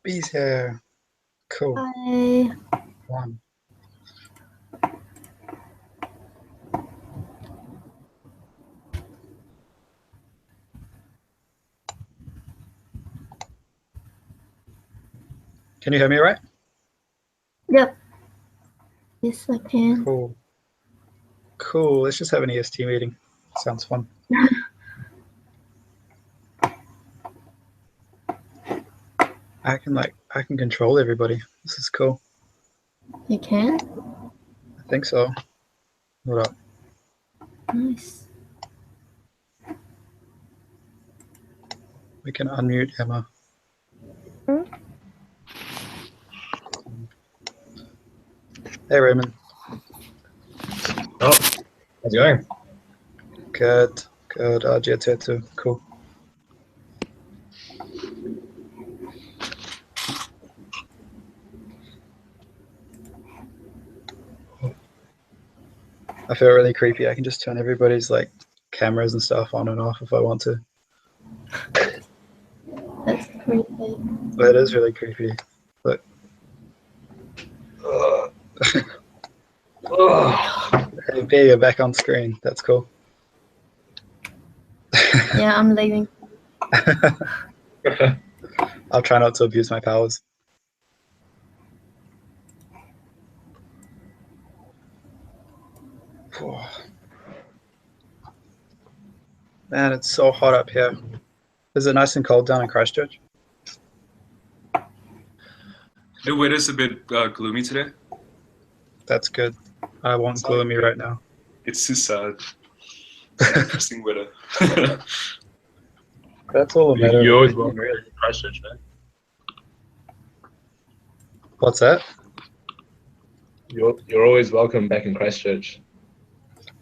Bees here. Cool. Hi. One. Can you hear me right? Yep. Yes, I can. Cool. Cool. Let's just have an EST meeting. Sounds fun. I can control everybody. This is cool. You can? I think so. Hold up. Nice. We can unmute Emma. Hmm? Hey Raymond. Oh, how's it going? Good. Good. Jet's here too. Cool. I feel really creepy. I can just turn everybody's like cameras and stuff on and off if I want to. That's creepy. But it is really creepy. Look. Hey, there you're back on screen. That's cool. Yeah, I'm leaving. I'll try not to abuse my powers. Man, it's so hot up here. Is it nice and cold down in Christchurch? The weather's a bit gloomy today. That's good. I want gloomy right now. It's too sad. It's interesting weather. That's all that matters. You're always welcome in Christchurch, man. What's that? You're always welcome back in Christchurch.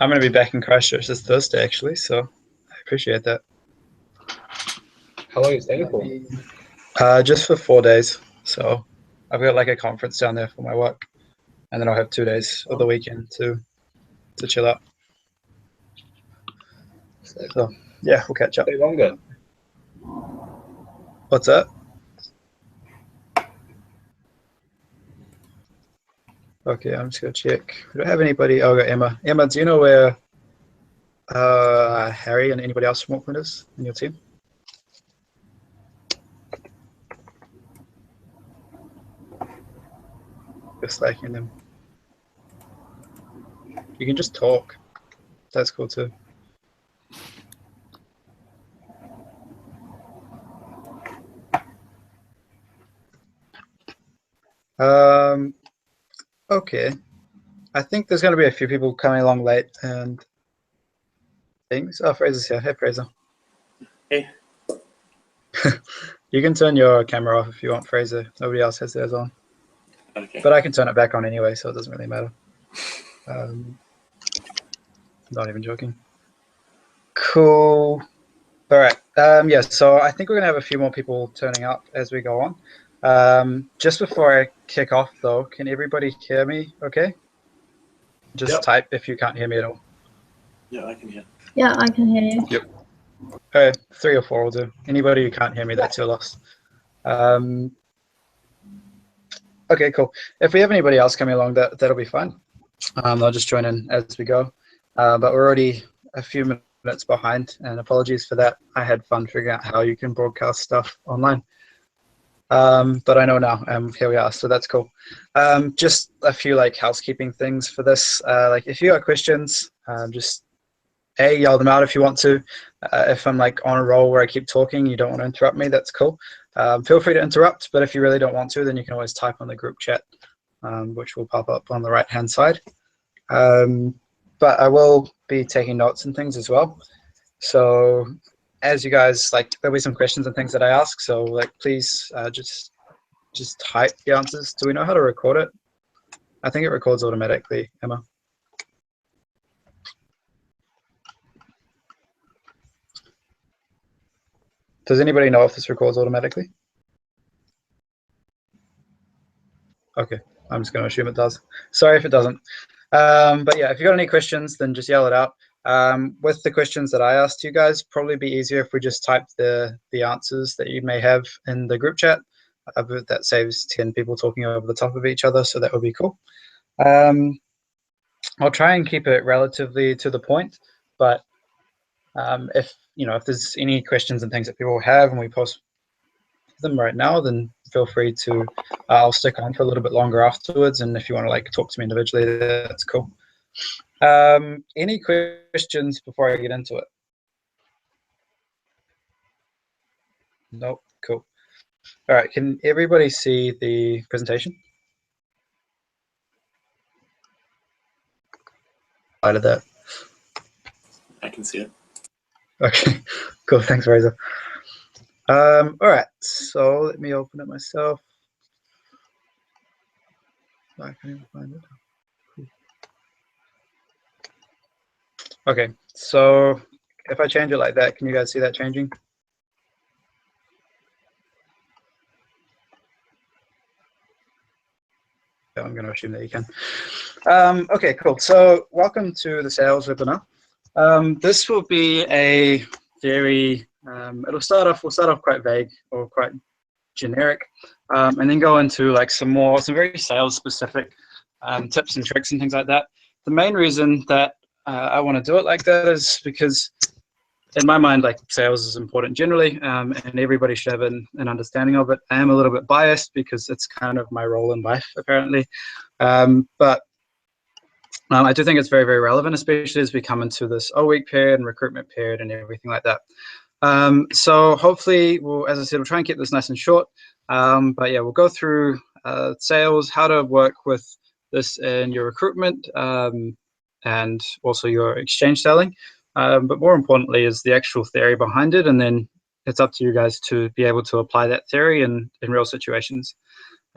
I'm going to be back in Christchurch this Thursday, actually, so I appreciate that. How long are you staying for? Just for 4 days. So I've got like a conference down there for my work, and then I'll have 2 days of the weekend to chill out. So yeah, we'll catch up. Stay longer. What's that? Okay, I'm just gonna check. We don't have anybody. Oh, I got Emma. Emma, do you know where Harry and anybody else from Auckland is in your team? Just liking them. You can just talk. That's cool too. Okay. I think there's going to be a few people coming along late and things. Oh, Fraser's here. Hey, Fraser. Hey. You can turn your camera off if you want, Fraser. Nobody else has theirs on. Okay. But I can turn it back on anyway, so it doesn't really matter. Not even joking. Cool. All right. Yeah, so I think we're going to have a few more people turning up as we go on. Just before I kick off, though, can everybody hear me okay? Just type if you can't hear me at all. Yeah, I can hear. Yeah, I can hear you. Yep. Okay, 3 or 4 will do. Anybody who can't hear me, that's your loss. Okay, cool. If we have anybody else coming along, that'll be fine. They'll just join in as we go. But we're already a few minutes behind, and apologies for that. I had fun figuring out how you can broadcast stuff online. But I know now, here we are, so that's cool. Just a few like housekeeping things for this. Like if you got questions, just yell them out if you want to. If I'm like on a roll where I keep talking, you don't want to interrupt me, that's cool. Feel free to interrupt, but if you really don't want to, then you can always type on the group chat, which will pop up on the right-hand side. But I will be taking notes and things as well. So as you guys, like, there'll be some questions and things that I ask, so like please just type the answers. Do we know how to record it? I think it records automatically, Emma. Does anybody know if this records automatically? Okay, I'm just going to assume it does. Sorry if it doesn't. But yeah, if you got any questions, then just yell it out. With the questions that I asked you guys, probably be easier if we just type the answers that you may have in the group chat. that saves 10 people talking over the top of each other, so that would be cool. I'll try and keep it relatively to the point, but if there's any questions and things that people have and we post them right now, then feel free to. I'll stick on for a little bit longer afterwards, and if you want to like talk to me individually, that's cool. Any questions before I get into it? Nope. Cool. All right. Can everybody see the presentation? I did that. I can see it. Okay. Cool. Thanks, Razor. All right. So let me open it myself. I can't even find it. Cool. Okay. So if I change it like that, can you guys see that changing? I'm going to assume that you can. Okay, cool. So welcome to the sales webinar. This will be a very, we'll start off quite vague or quite generic, and then go into like some very sales specific tips and tricks and things like that. The main reason that I want to do it like that is because in my mind, like sales is important generally, and everybody should have an understanding of it. I am a little bit biased because it's kind of my role in life, apparently. But I do think it's very, very relevant, especially as we come into this O-week period and recruitment period and everything like that. So hopefully, as I said, we'll try and keep this nice and short. But yeah, we'll go through sales, how to work with this in your recruitment, and also your exchange selling. But more importantly is the actual theory behind it, and then it's up to you guys to be able to apply that theory in real situations.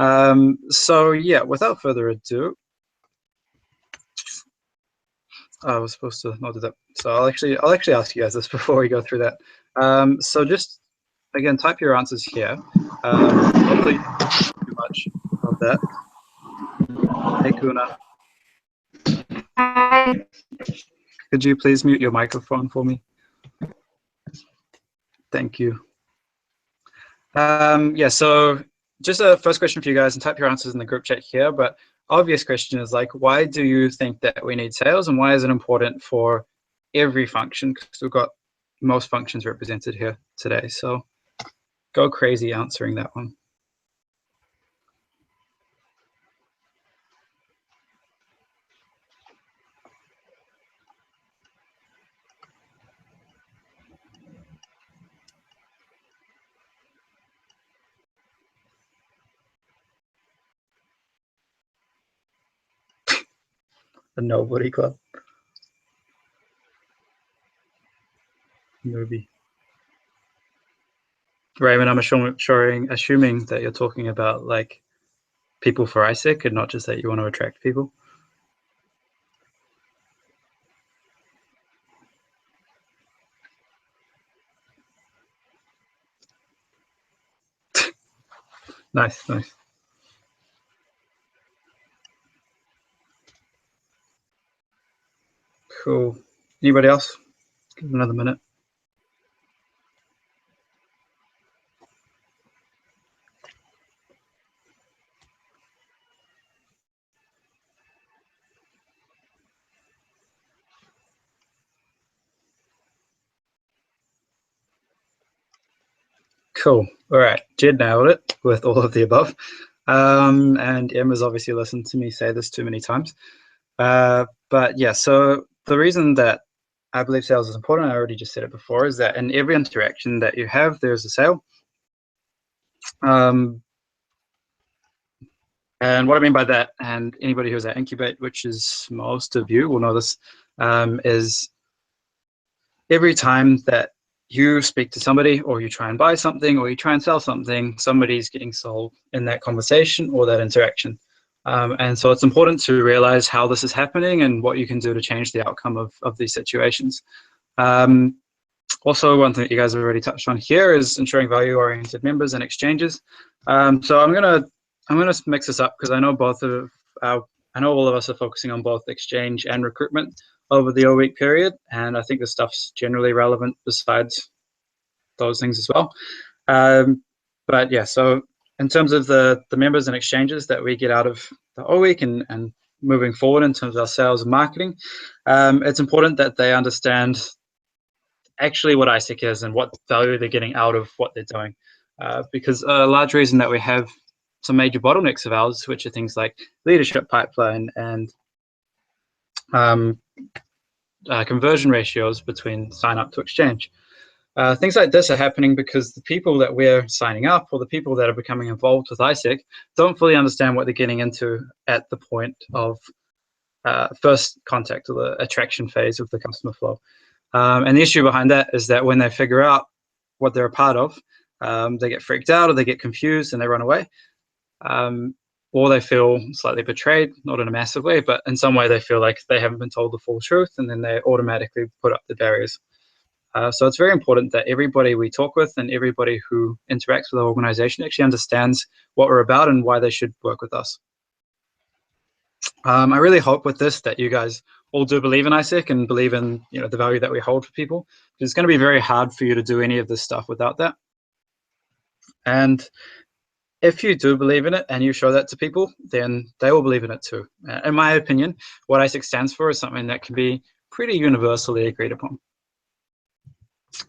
So yeah, without further ado, I was supposed to not do that. So I'll actually ask you guys this before we go through that. So just again, type your answers here. Hopefully not too much of that. Hey Kuna, could you please mute your microphone for me? Thank you. Yeah, so just a first question for you guys, and type your answers in the group chat here, but obvious question is like, why do you think that we need sales, and why is it important for every function? Because we've got most functions represented here today, so go crazy answering that one. The Nobody Club. Movie. Raymond, I'm assuming that you're talking about like people for AIESEC and not just that you want to attract people. Nice, nice. Cool. Anybody else? Give it another minute. Cool. All right. Jed nailed it with all of the above. And Emma's obviously listened to me say this too many times. But yeah, so the reason that I believe sales is important, I already just said it before, is that in every interaction that you have, there's a sale. And what I mean by that, and anybody who's at Incubate, which is most of you will know this, is every time that you speak to somebody or you try and buy something or you try and sell something, somebody's getting sold in that conversation or that interaction. And so it's important to realize how this is happening and what you can do to change the outcome of these situations. Also, one thing that you guys have already touched on here is ensuring value-oriented members and exchanges. So I'm gonna mix this up because I know all of us are focusing on both exchange and recruitment over the O-week period, and I think this stuff's generally relevant besides those things as well. But yeah, so in terms of the members and exchanges that we get out of the OWEEK and moving forward in terms of our sales and marketing, it's important that they understand actually what AIESEC is and what value they're getting out of what they're doing. Because a large reason that we have some major bottlenecks of ours, which are things like leadership pipeline and conversion ratios between sign up to exchange. Things like this are happening because the people that we're signing up or the people that are becoming involved with AIESEC don't fully understand what they're getting into at the point of first contact or the attraction phase of the customer flow. And the issue behind that is that when they figure out what they're a part of, they get freaked out or they get confused and they run away. Or they feel slightly betrayed, not in a massive way, but in some way they feel like they haven't been told the full truth, and then they automatically put up the barriers. So it's very important that everybody we talk with and everybody who interacts with our organization actually understands what we're about and why they should work with us. I really hope with this that you guys all do believe in AIESEC and believe in the value that we hold for people. It's going to be very hard for you to do any of this stuff without that. And if you do believe in it and you show that to people, then they will believe in it too. In my opinion, what AIESEC stands for is something that can be pretty universally agreed upon.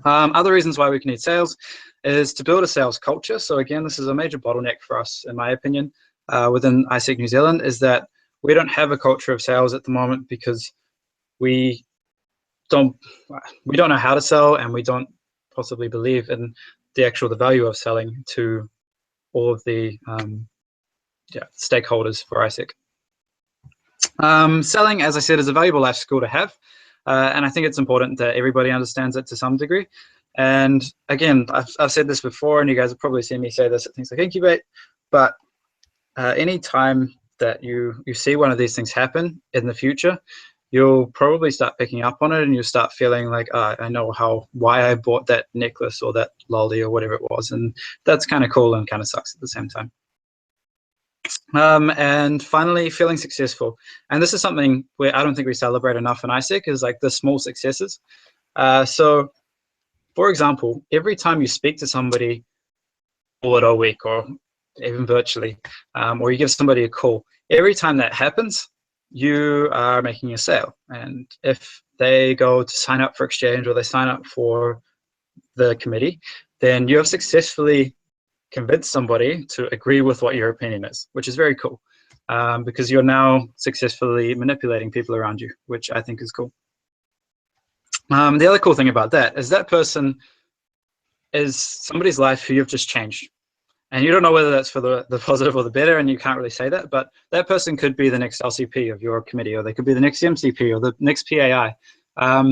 Other reasons why we can need sales is to build a sales culture. So again, this is a major bottleneck for us, in my opinion, within AIESEC New Zealand, is that we don't have a culture of sales at the moment because we don't know how to sell, and we don't possibly believe in the value of selling to all of the stakeholders for AIESEC. Selling, as I said, is a valuable life skill to have, and I think it's important that everybody understands it to some degree. And again, I've said this before, and you guys have probably seen me say this at things like Incubate, but any time that you see one of these things happen in the future, you'll probably start picking up on it, and you'll start feeling like, I know why I bought that necklace or that lolly or whatever it was, and that's kind of cool and kind of sucks at the same time. And finally, feeling successful. And this is something where I don't think we celebrate enough in AIESEC, is like the small successes. So, for example, every time you speak to somebody all at OWEEK or even virtually, or you give somebody a call, every time that happens, you are making a sale. And if they go to sign up for exchange or they sign up for the committee, then you have successfully convinced somebody to agree with what your opinion is, which is very cool, because you're now successfully manipulating people around you, which I think is cool. The other cool thing about that is that person is somebody's life who you've just changed. And you don't know whether that's for the positive or the better, and you can't really say that, but that person could be the next LCP of your committee, or they could be the next MCP or the next PAI.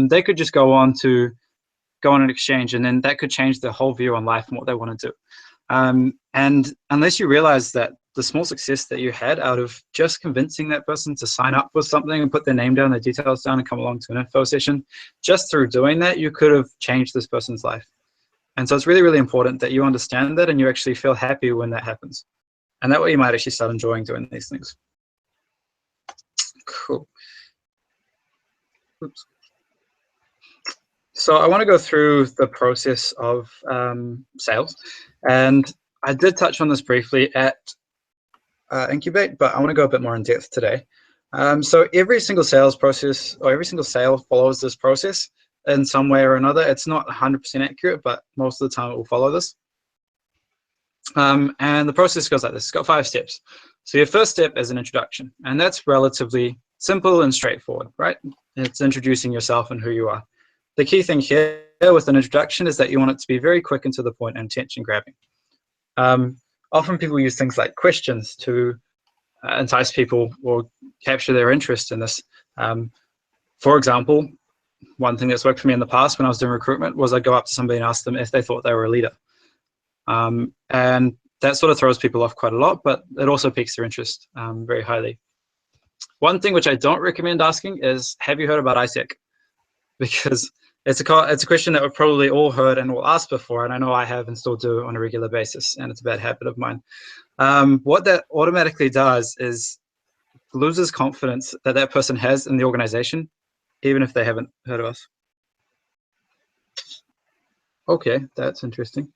They could just go on an exchange, and then that could change their whole view on life and what they want to do. And unless you realize that the small success that you had out of just convincing that person to sign up for something and put their name down, their details down, and come along to an info session, just through doing that, you could have changed this person's life. And so it's really, really important that you understand that and you actually feel happy when that happens. And that way you might actually start enjoying doing these things. Cool. Oops. So I want to go through the process of sales. And I did touch on this briefly at Incubate, but I want to go a bit more in depth today. So every single sales process, or every single sale, follows this process in some way or another. It's not 100% accurate, but most of the time it will follow this. And the process goes like this. It's got 5 steps. So your first step is an introduction, and that's relatively simple and straightforward, right? It's introducing yourself and who you are. The key thing here with an introduction is that you want it to be very quick and to the point and attention grabbing. Often people use things like questions to entice people or capture their interest in this. For example, one thing that's worked for me in the past when I was doing recruitment was I'd go up to somebody and ask them if they thought they were a leader. And that sort of throws people off quite a lot, but it also piques their interest very highly. One thing which I don't recommend asking is, have you heard about AIESEC? Because it's a question that we've probably all heard and will ask before, and I know I have and still do on a regular basis, and it's a bad habit of mine. What that automatically does is loses confidence that that person has in the organization, even if they haven't heard of us. Okay, that's interesting.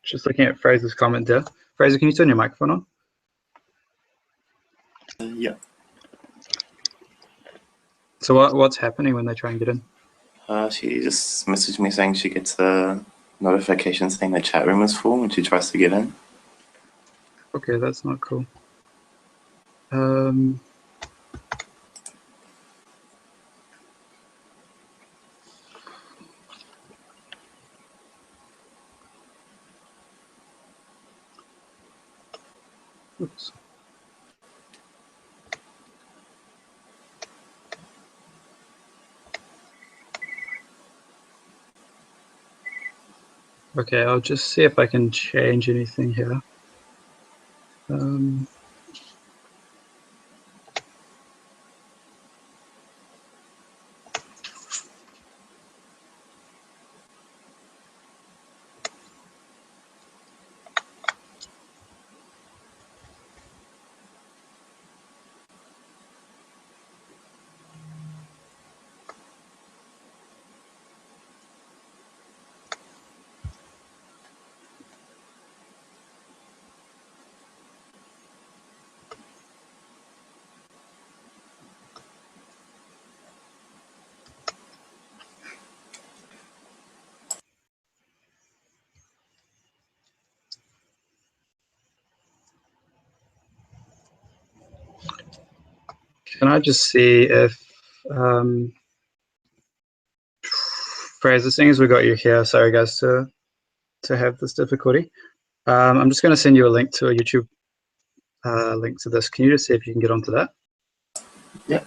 Just looking at Fraser's comment there. Fraser, can you turn your microphone on? Yeah. So what's happening when they try and get in? She just messaged me saying she gets a notification saying the chat room is full when she tries to get in. Okay, that's not cool. Oops. Okay, I'll just see if I can change anything here. Can I just see if Fraser, seeing as we got you here, sorry guys to have this difficulty. I'm just going to send you a link to a YouTube link to this. Can you just see if you can get onto that? Yeah.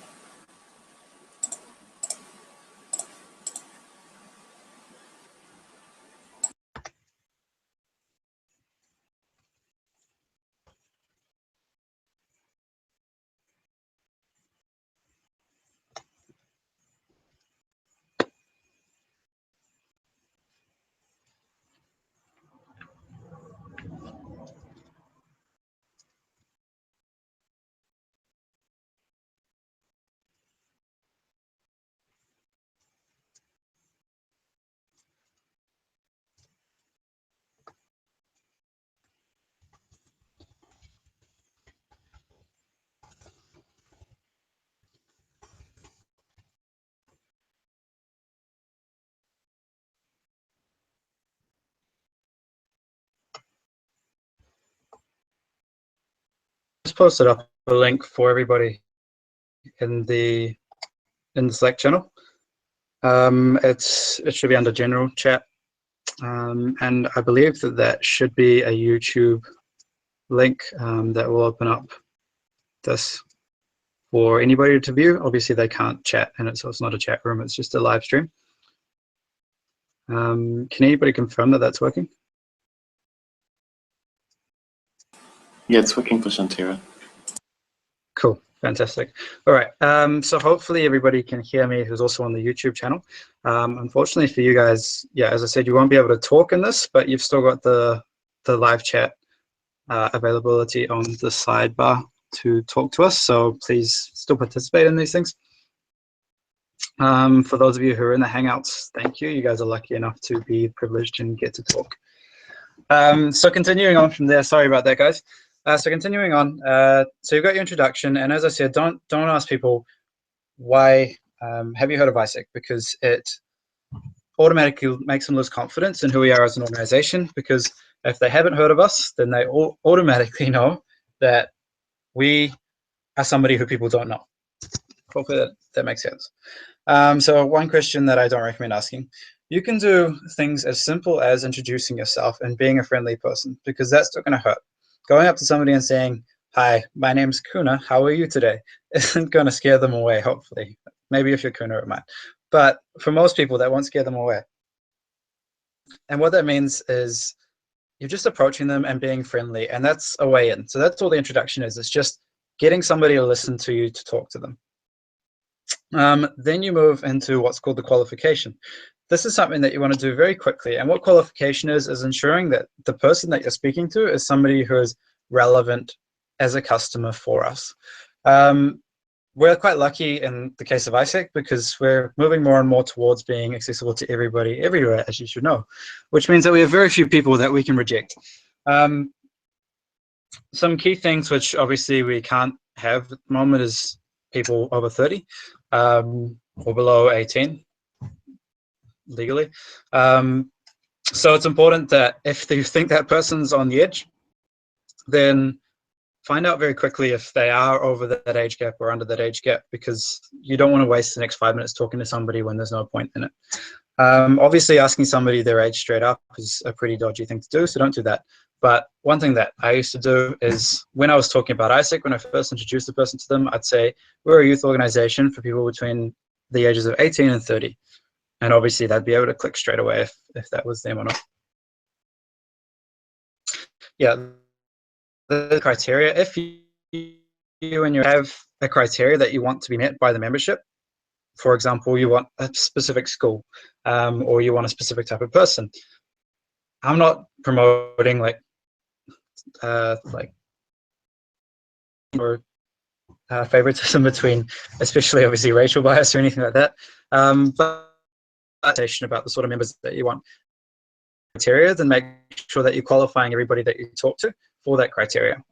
Just posted up a link for everybody in the Slack channel. It should be under general chat, and I believe that should be a YouTube link that will open up this for anybody to view. Obviously they can't chat in it, so it's not a chat room, it's just a live stream. Can anybody confirm that that's working? Yeah, it's working for Shantira. Cool, fantastic. All right, so hopefully everybody can hear me who's also on the YouTube channel. Unfortunately for you guys, yeah, as I said, you won't be able to talk in this, but you've still got the live chat availability on the sidebar to talk to us, so please still participate in these things. For those of you who are in the Hangouts, thank you. You guys are lucky enough to be privileged and get to talk. So continuing on from there, sorry about that, guys. So continuing on, so you've got your introduction, and as I said, don't ask people why have you heard of AIESEC, because it automatically makes them lose confidence in who we are as an organization, because if they haven't heard of us, then they automatically know that we are somebody who people don't know. Hopefully that makes sense. So one question that I don't recommend asking, you can do things as simple as introducing yourself and being a friendly person, because that's not going to hurt. Going up to somebody and saying, hi, my name's Kuna, how are you today? Isn't going to scare them away, hopefully. Maybe if you're Kuna, it might. But for most people, that won't scare them away. And what that means is you're just approaching them and being friendly, and that's a way in. So that's all the introduction is. It's just getting somebody to listen to you, to talk to them. Then you move into what's called the qualification. This is something that you want to do very quickly. And what qualification is ensuring that the person that you're speaking to is somebody who is relevant as a customer for us. we're quite lucky in the case of AIESEC because we're moving more and more towards being accessible to everybody everywhere, as you should know, which means that we have very few people that we can reject. Some key things which obviously we can't have at the moment is people over 30 or below 18 legally. So it's important that if you think that person's on the edge, then find out very quickly if they are over that age gap or under that age gap, because you don't want to waste the next 5 minutes talking to somebody when there's no point in it. Obviously, asking somebody their age straight up is a pretty dodgy thing to do, so don't do that. But one thing that I used to do is when I was talking about AIESEC, when I first introduced the person to them, I'd say, we're a youth organization for people between the ages of 18 and 30. And obviously, they'd be able to click straight away if that was them or not. Yeah, the criteria, if you and you have a criteria that you want to be met by the membership, for example, you want a specific school or you want a specific type of person. I'm not promoting or favoritism between, especially obviously racial bias or anything like that, but about the sort of members that you want criteria, then make sure that you're qualifying everybody that you talk to for that criteria.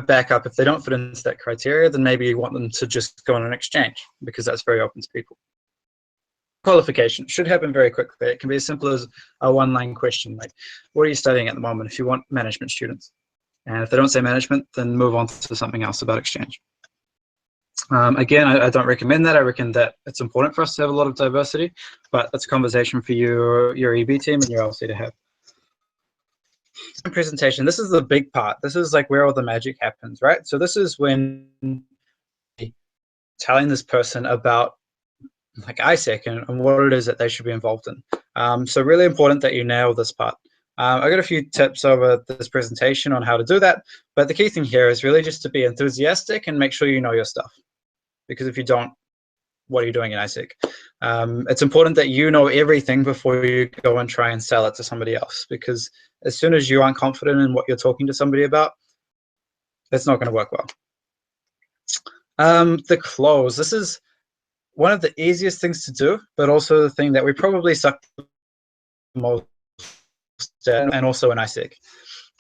Back up, if they don't fit into that criteria, then maybe you want them to just go on an exchange, because that's very open to people. Qualification should happen very quickly. It can be as simple as a one-line question like, what are you studying at the moment, if you want management students? And if they don't say management, then move on to something else about exchange. Again, I don't recommend that. I reckon that it's important for us to have a lot of diversity, but that's a conversation for your EB team and your LC to have. Presentation, this is the big part. This is like where all the magic happens, right? So this is when telling this person about like AIESEC and what it is that they should be involved in. So really important that you nail this part. I got a few tips over this presentation on how to do that, but the key thing here is really just to be enthusiastic and make sure you know your stuff. Because if you don't, what are you doing in AIESEC? It's important that you know everything before you go and try and sell it to somebody else, because as soon as you aren't confident in what you're talking to somebody about, it's not going to work well. The close. This is one of the easiest things to do, but also the thing that we probably suck the most at, and also in AIESEC.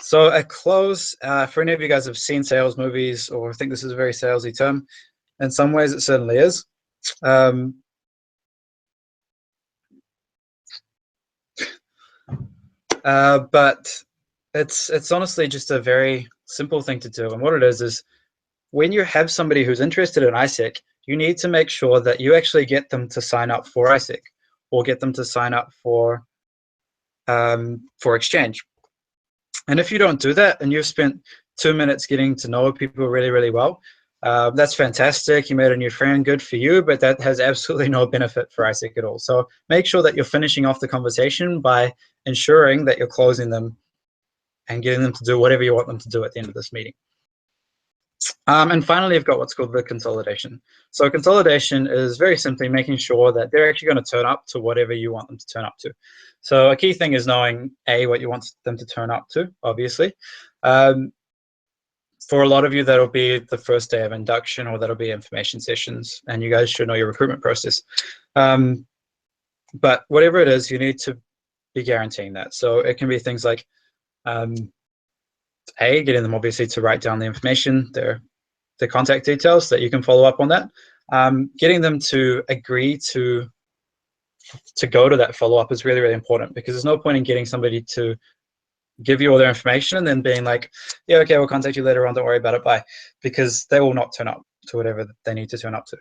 So a close, for any of you guys who have seen sales movies or think this is a very salesy term, in some ways it certainly is. But it's honestly just a very simple thing to do. And what it is when you have somebody who's interested in AIESEC, you need to make sure that you actually get them to sign up for AIESEC or get them to sign up for exchange. And if you don't do that and you've spent 2 minutes getting to know people really, really well, that's fantastic. You made a new friend, good for you, but that has absolutely no benefit for AIESEC at all. So make sure that you're finishing off the conversation by ensuring that you're closing them and getting them to do whatever you want them to do at the end of this meeting. And finally, you've got what's called the consolidation. So consolidation is very simply making sure that they're actually going to turn up to whatever you want them to turn up to. So a key thing is knowing, A, what you want them to turn up to, obviously. For a lot of you, that'll be the first day of induction, or that'll be information sessions, and you guys should know your recruitment process. But whatever it is, you need to be guaranteeing that. So it can be things like, A, getting them obviously to write down the information, their contact details, so that you can follow up on that. Getting them to agree to go to that follow-up is really, really important, because there's no point in getting somebody to give you all their information and then being like, yeah, okay, we'll contact you later on, don't worry about it, bye, because they will not turn up to whatever they need to turn up to.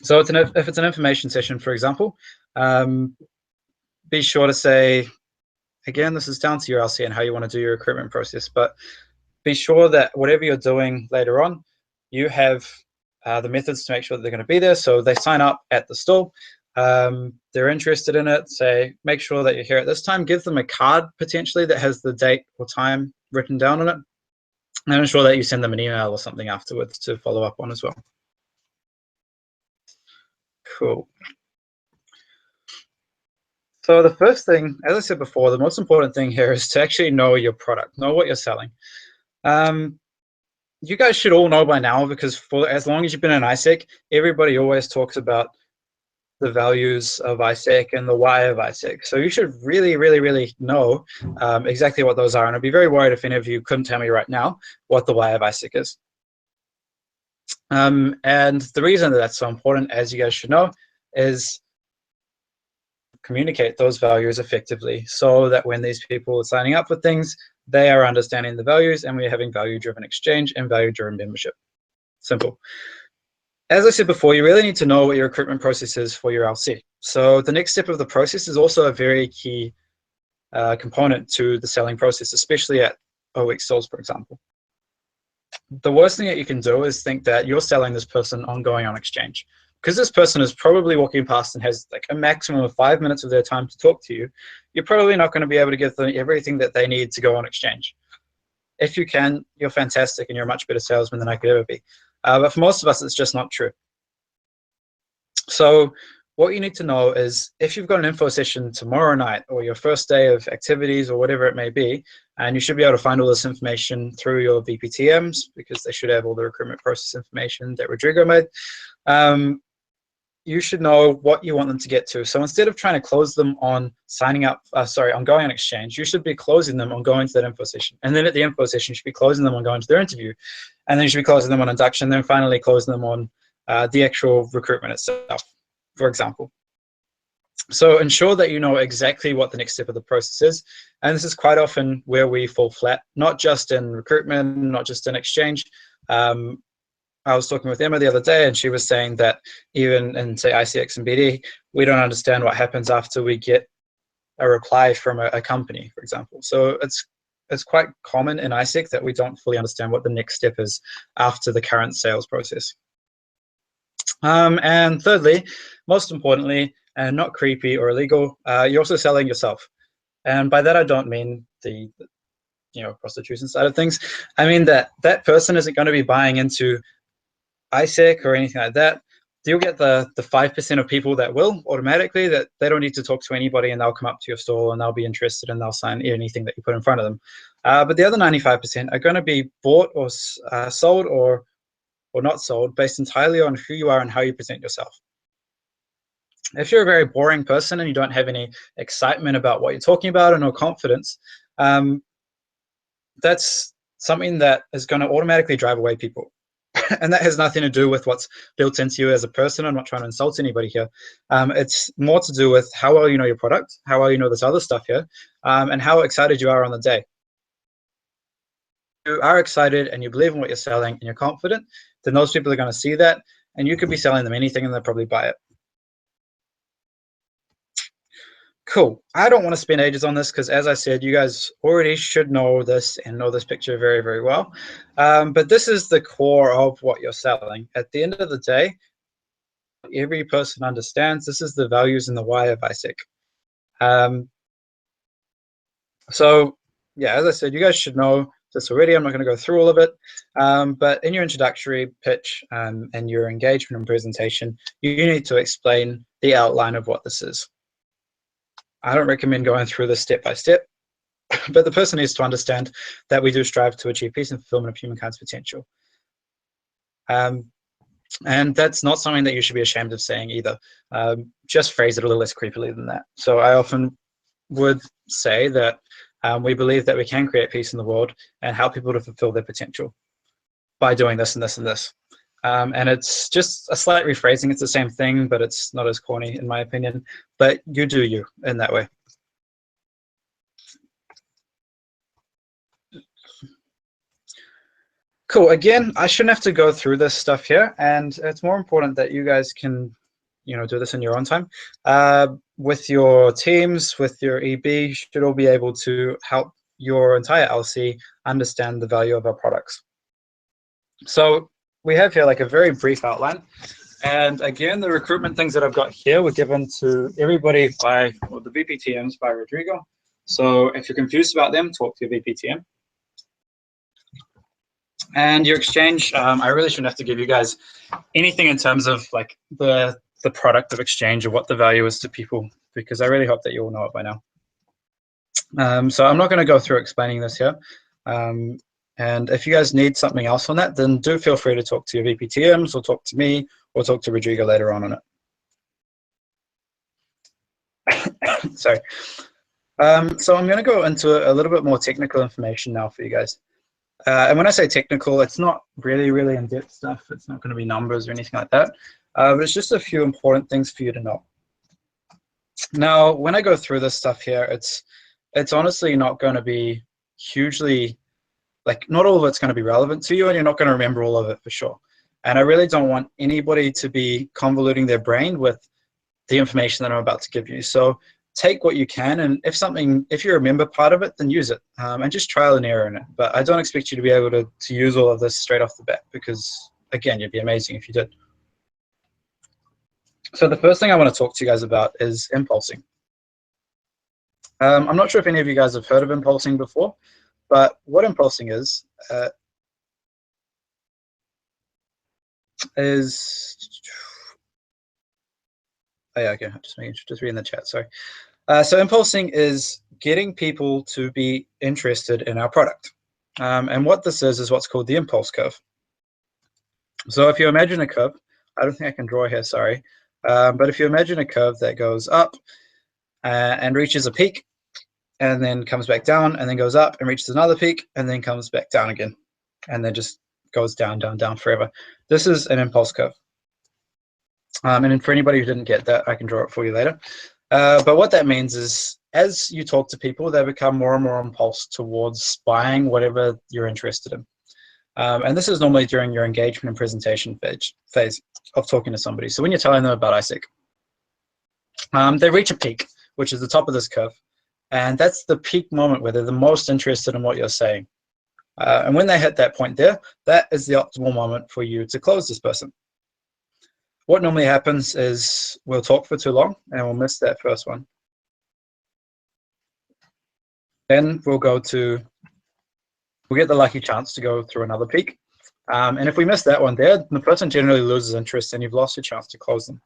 So if it's an information session, for example, be sure to say, again, this is down to your LC and how you want to do your recruitment process, but be sure that whatever you're doing later on, you have the methods to make sure that they're going to be there. So they sign up at the stall, they're interested in it, say, make sure that you're here at this time, give them a card potentially that has the date or time written down on it, and ensure that you send them an email or something afterwards to follow up on as well. Cool. So the first thing, as I said before, the most important thing here is to actually know your product, know what you're selling. you guys should all know by now, because for as long as you've been in AIESEC, everybody always talks about the values of AIESEC and the why of AIESEC. So you should really, really, really know exactly what those are. And I'd be very worried if any of you couldn't tell me right now what the why of AIESEC is. And the reason that that's so important, as you guys should know, is communicate those values effectively, so that when these people are signing up for things, they are understanding the values, and we're having value-driven exchange and value-driven membership. Simple. As I said before, you really need to know what your recruitment process is for your LC. So the next step of the process is also a very key component to the selling process, especially at OX sales, for example. The worst thing that you can do is think that you're selling this person ongoing on exchange. Because this person is probably walking past and has like a maximum of 5 minutes of their time to talk to you, you're probably not going to be able to give them everything that they need to go on exchange. If you can, you're fantastic and you're a much better salesman than I could ever be. But for most of us, it's just not true. So what you need to know is, if you've got an info session tomorrow night, or your first day of activities, or whatever it may be, and you should be able to find all this information through your VPTMs, because they should have all the recruitment process information that Rodrigo made, you should know what you want them to get to. So instead of trying to close them on signing up, on going on exchange, you should be closing them on going to that info session. And then at the info session, you should be closing them on going to their interview. And then you should be closing them on induction, then finally closing them on the actual recruitment itself, for example. So ensure that you know exactly what the next step of the process is. And this is quite often where we fall flat, not just in recruitment, not just in exchange. I was talking with Emma the other day, and she was saying that even in, say, ICX and BD, we don't understand what happens after we get a reply from a company, for example. So it's quite common in ICX that we don't fully understand what the next step is after the current sales process. And thirdly, most importantly, and not creepy or illegal, you're also selling yourself. And by that, I don't mean the prostitution side of things. I mean that that person isn't going to be buying into AIESEC or anything like that. You'll get the 5% of people that will automatically, that they don't need to talk to anybody, and they'll come up to your stall and they'll be interested and they'll sign anything that you put in front of them. But the other 95% are going to be bought or sold or not sold based entirely on who you are and how you present yourself. If you're a very boring person and you don't have any excitement about what you're talking about and no confidence, that's something that is going to automatically drive away people. And that has nothing to do with what's built into you as a person. I'm not trying to insult anybody here. It's more to do with how well you know your product, how well you know this other stuff here, and how excited you are on the day. If you are excited and you believe in what you're selling and you're confident, then those people are going to see that, and you could be selling them anything and they'll probably buy it. Cool. I don't want to spend ages on this because, as I said, you guys already should know this and know this picture very, very well. But this is the core of what you're selling. At the end of the day, every person understands this is the values and the why of AIESEC. So, yeah, as I said, you guys should know this already. I'm not going to go through all of it. But in your introductory pitch and your engagement and presentation, you need to explain the outline of what this is. I don't recommend going through this step by step, but the person needs to understand that we do strive to achieve peace and fulfillment of humankind's potential. And that's not something that you should be ashamed of saying either. Just phrase it a little less creepily than that. So I often would say that we believe that we can create peace in the world and help people to fulfill their potential by doing this and this and this. And it's just a slight rephrasing. It's the same thing, but it's not as corny in my opinion. But you do you in that way. Cool. Again, I shouldn't have to go through this stuff here, and it's more important that you guys can, do this in your own time. With your teams, with your EB, you should all be able to help your entire LC understand the value of our products. So we have here like a very brief outline. And again, the recruitment things that I've got here were given to everybody by, well, the VPTMs by Rodrigo. So if you're confused about them, talk to your VPTM. And your exchange, I really shouldn't have to give you guys anything in terms of like the product of exchange or what the value is to people, because I really hope that you all know it by now. So I'm not going to go through explaining this here. And if you guys need something else on that, then do feel free to talk to your VPTMs or talk to me or talk to Rodrigo later on it. Sorry. So I'm going to go into a little bit more technical information now for you guys. And when I say technical, it's not really in-depth stuff. It's not going to be numbers or anything like that. But it's just a few important things for you to know. Now, when I go through this stuff here, it's honestly not going to be hugely, like, not all of it's going to be relevant to you, and you're not going to remember all of it for sure. And I really don't want anybody to be convoluting their brain with the information that I'm about to give you. So take what you can, and if you remember part of it, then use it, and just trial and error in it. But I don't expect you to be able to use all of this straight off the bat, because again, you'd be amazing if you did. So the first thing I want to talk to you guys about is impulsing. I'm not sure if any of you guys have heard of impulsing before, but what impulsing is oh yeah, okay, just reading the chat, sorry. So impulsing is getting people to be interested in our product. And what this is what's called the impulse curve. So if you imagine a curve, I don't think I can draw here, sorry. But if you imagine a curve that goes up and reaches a peak, and then comes back down, and then goes up and reaches another peak, and then comes back down again, and then just goes down, down, down forever. This is an impulse curve. And for anybody who didn't get that, I can draw it for you later. But what that means is, as you talk to people, they become more and more impulsed towards buying whatever you're interested in. And this is normally during your engagement and presentation phase of talking to somebody. So when you're telling them about AIESEC, they reach a peak, which is the top of this curve. And that's the peak moment where they're the most interested in what you're saying. And when they hit that point there, that is the optimal moment for you to close this person. What normally happens is we'll talk for too long and we'll miss that first one. Then we'll get the lucky chance to go through another peak. And if we miss that one there, the person generally loses interest and you've lost your chance to close them.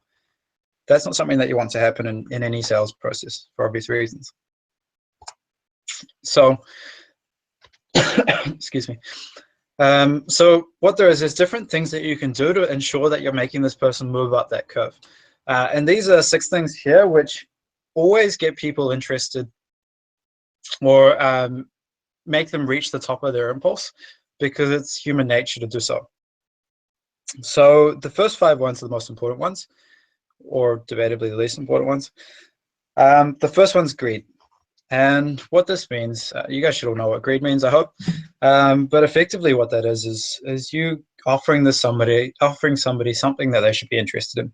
That's not something that you want to happen in any sales process for obvious reasons. So, excuse me. So what there is different things that you can do to ensure that you're making this person move up that curve. And these are 6 things here which always get people interested or make them reach the top of their impulse, because it's human nature to do so. So the first 5 ones are the most important ones, or debatably the least important ones. The first one's greed. And what this means, you guys should all know what greed means, I hope. But effectively what that is you offering somebody something that they should be interested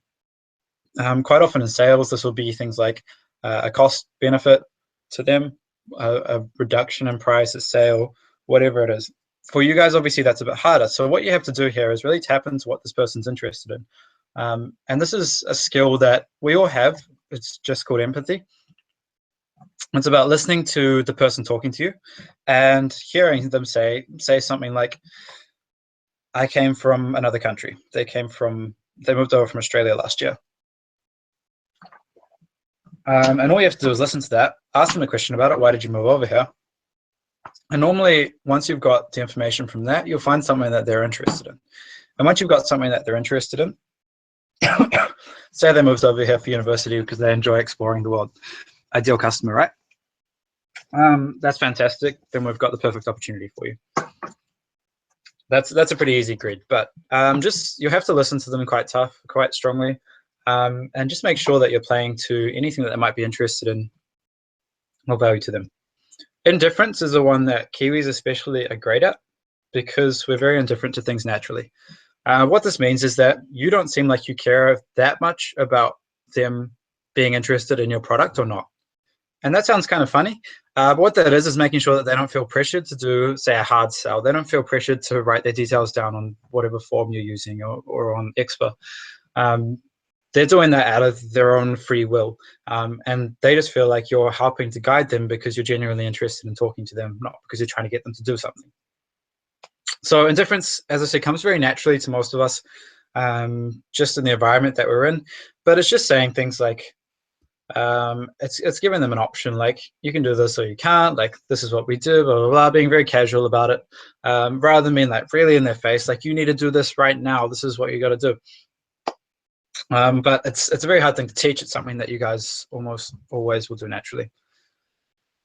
in. Quite often in sales, this will be things like a cost benefit to them, a reduction in price, a sale, whatever it is. For you guys, obviously, that's a bit harder. So what you have to do here is really tap into what this person's interested in. And this is a skill that we all have. It's just called empathy. It's about listening to the person talking to you and hearing them say something like, I came from another country. They moved over from Australia last year. And all you have to do is listen to that, ask them a question about it. Why did you move over here? And normally, once you've got the information from that, you'll find something that they're interested in. And once you've got something that they're interested in, say they moved over here for university because they enjoy exploring the world. Ideal customer, right? That's fantastic. Then we've got the perfect opportunity for you. That's a pretty easy grid, but you have to listen to them quite strongly, and just make sure that you're playing to anything that they might be interested in or value to them. Indifference is the one that Kiwis especially are great at, because we're very indifferent to things naturally. What this means is that you don't seem like you care that much about them being interested in your product or not. And that sounds kind of funny, but what that is making sure that they don't feel pressured to do, say, a hard sell. They don't feel pressured to write their details down on whatever form you're using or on Expa. They're doing that out of their own free will, and they just feel like you're helping to guide them because you're genuinely interested in talking to them, not because you're trying to get them to do something. So indifference, as I said, comes very naturally to most of us, just in the environment that we're in, but it's just saying things like, It's giving them an option, like you can do this or you can't, like this is what we do, blah, blah, blah, being very casual about it, rather than being like really in their face, like you need to do this right now, this is what you got to do. But it's a very hard thing to teach. It's something that you guys almost always will do naturally.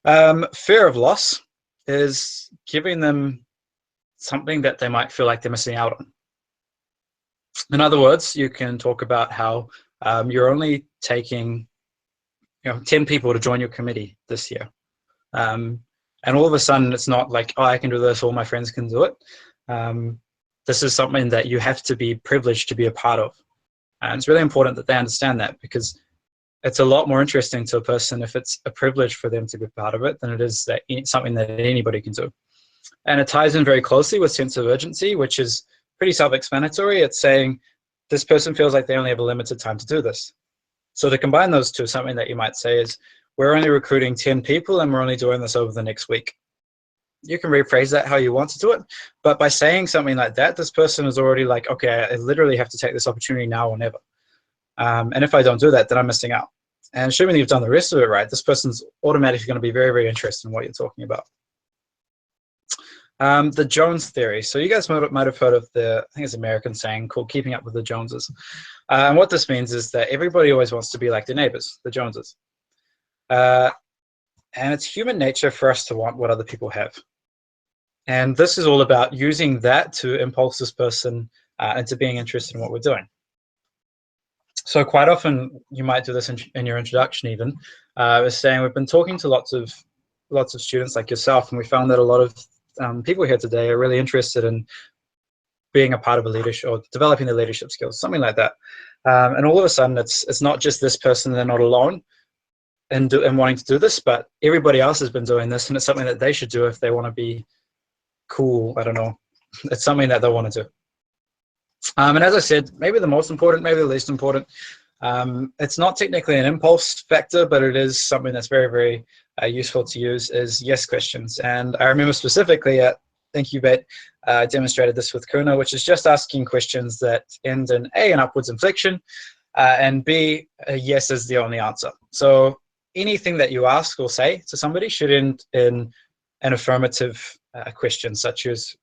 Fear of loss is giving them something that they might feel like they're missing out on. In other words, you can talk about how you're only taking 10 people to join your committee this year. And all of a sudden, it's not like, oh, I can do this, all my friends can do it. This is something that you have to be privileged to be a part of. And it's really important that they understand that, because it's a lot more interesting to a person if it's a privilege for them to be part of it than it is that something that anybody can do. And it ties in very closely with sense of urgency, which is pretty self-explanatory. It's saying this person feels like they only have a limited time to do this. So to combine those two, something that you might say is, we're only recruiting 10 people and we're only doing this over the next week. You can rephrase that how you want to do it, but by saying something like that, this person is already like, okay, I literally have to take this opportunity now or never. And if I don't do that, then I'm missing out. And assuming you've done the rest of it right, this person's automatically going to be very, very interested in what you're talking about. The Jones theory. So you guys might have heard of the, I think it's an American saying called keeping up with the Joneses. And what this means is that everybody always wants to be like their neighbors, the Joneses. And it's human nature for us to want what other people have. And this is all about using that to impulse this person into being interested in what we're doing. So quite often, you might do this in your introduction even, is saying we've been talking to lots of students like yourself, and we found that a lot of people here today are really interested in being a part of a leadership or developing their leadership skills, something like that. And all of a sudden, it's not just this person, they're not alone in wanting to do this, but everybody else has been doing this, and it's something that they should do if they want to be cool. I don't know. It's something that they want to do. And as I said, maybe the most important, maybe the least important. It's not technically an impulse factor, but it is something that's very, very useful to use, is yes questions. And I remember specifically at Incubate, I demonstrated this with Kuna, which is just asking questions that end in A, an upwards inflection, and B, a yes is the only answer. So anything that you ask or say to somebody should end in an affirmative question, such as,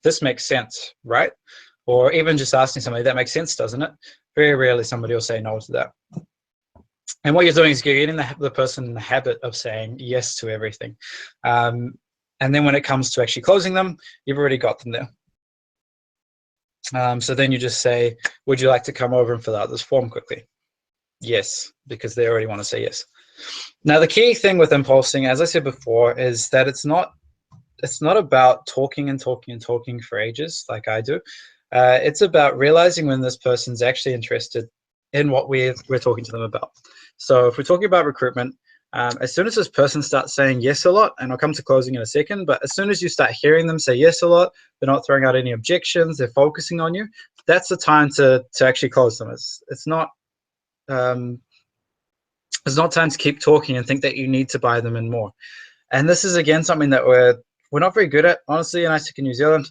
this makes sense, right? Or even just asking somebody, that makes sense, doesn't it? Very rarely somebody will say no to that. And what you're doing is you're getting the person in the habit of saying yes to everything. And then when it comes to actually closing them, you've already got them there. So then you just say, would you like to come over and fill out this form quickly? Yes, because they already want to say yes. Now, the key thing with impulsing, as I said before, is that it's not about talking and talking and talking for ages like I do. It's about realizing when this person's actually interested in what we're talking to them about. So if we're talking about recruitment, as soon as this person starts saying yes a lot, and I'll come to closing in a second, but as soon as you start hearing them say yes a lot, they're not throwing out any objections, they're focusing on you, that's the time to actually close them. It's not time to keep talking and think that you need to buy them in more. And this is, again, something that we're not very good at, honestly, in AIESEC in New Zealand.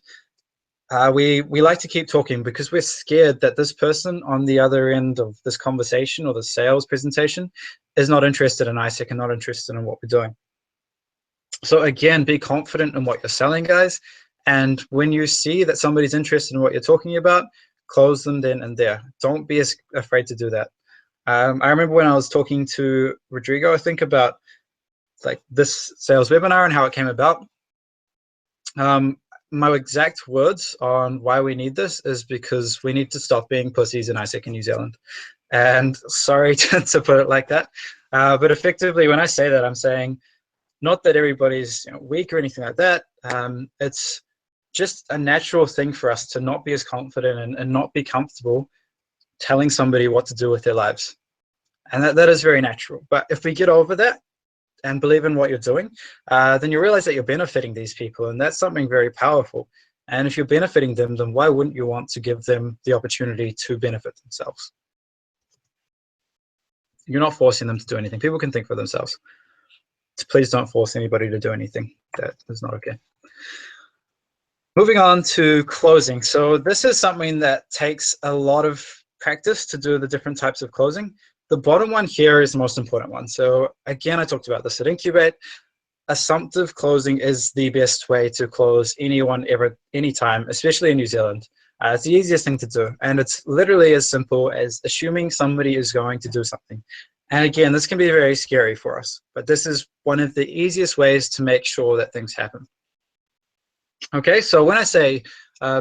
We like to keep talking because we're scared that this person on the other end of this conversation or the sales presentation is not interested in AIESEC and not interested in what we're doing. So again, be confident in what you're selling, guys. And when you see that somebody's interested in what you're talking about, close them then and there. Don't be as afraid to do that. I remember when I was talking to Rodrigo, I think, about like this sales webinar and how it came about. My exact words on why we need this is because we need to stop being pussies in AIESEC in New Zealand. And sorry to put it like that, but effectively when I say that, I'm saying not that everybody's weak or anything like that. It's just a natural thing for us to not be as confident and not be comfortable telling somebody what to do with their lives. And that is very natural. But if we get over that and believe in what you're doing, then you realize that you're benefiting these people, and that's something very powerful. And if you're benefiting them, then why wouldn't you want to give them the opportunity to benefit themselves? You're not forcing them to do anything. People can think for themselves. So please don't force anybody to do anything. That is not okay. Moving on to closing. So this is something that takes a lot of practice to do the different types of closing. the bottom one here is the most important one. So again, I talked about this at Incubate. Assumptive closing is the best way to close anyone ever, anytime, especially in New Zealand. It's the easiest thing to do, and it's literally as simple as assuming somebody is going to do something. And again, this can be very scary for us, but this is one of the easiest ways to make sure that things happen. Okay, so when I say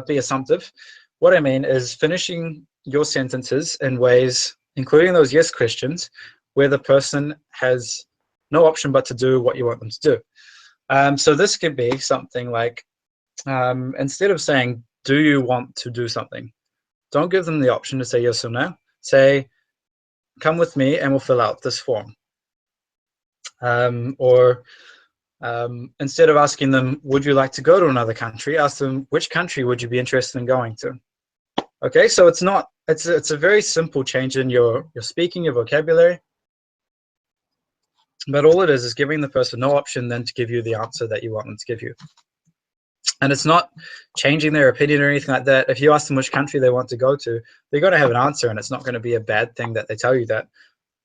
be assumptive, what I mean is finishing your sentences in ways, including those yes questions, where the person has no option but to do what you want them to do. So this could be something like, instead of saying, do you want to do something? Don't give them the option to say yes or no. Say, come with me and we'll fill out this form. Instead of asking them, would you like to go to another country, ask them, which country would you be interested in going to? Okay, so it's a very simple change in your speaking, your vocabulary. But all it is giving the person no option then to give you the answer that you want them to give you. And it's not changing their opinion or anything like that. If you ask them which country they want to go to, they're going to have an answer, and it's not going to be a bad thing that they tell you that.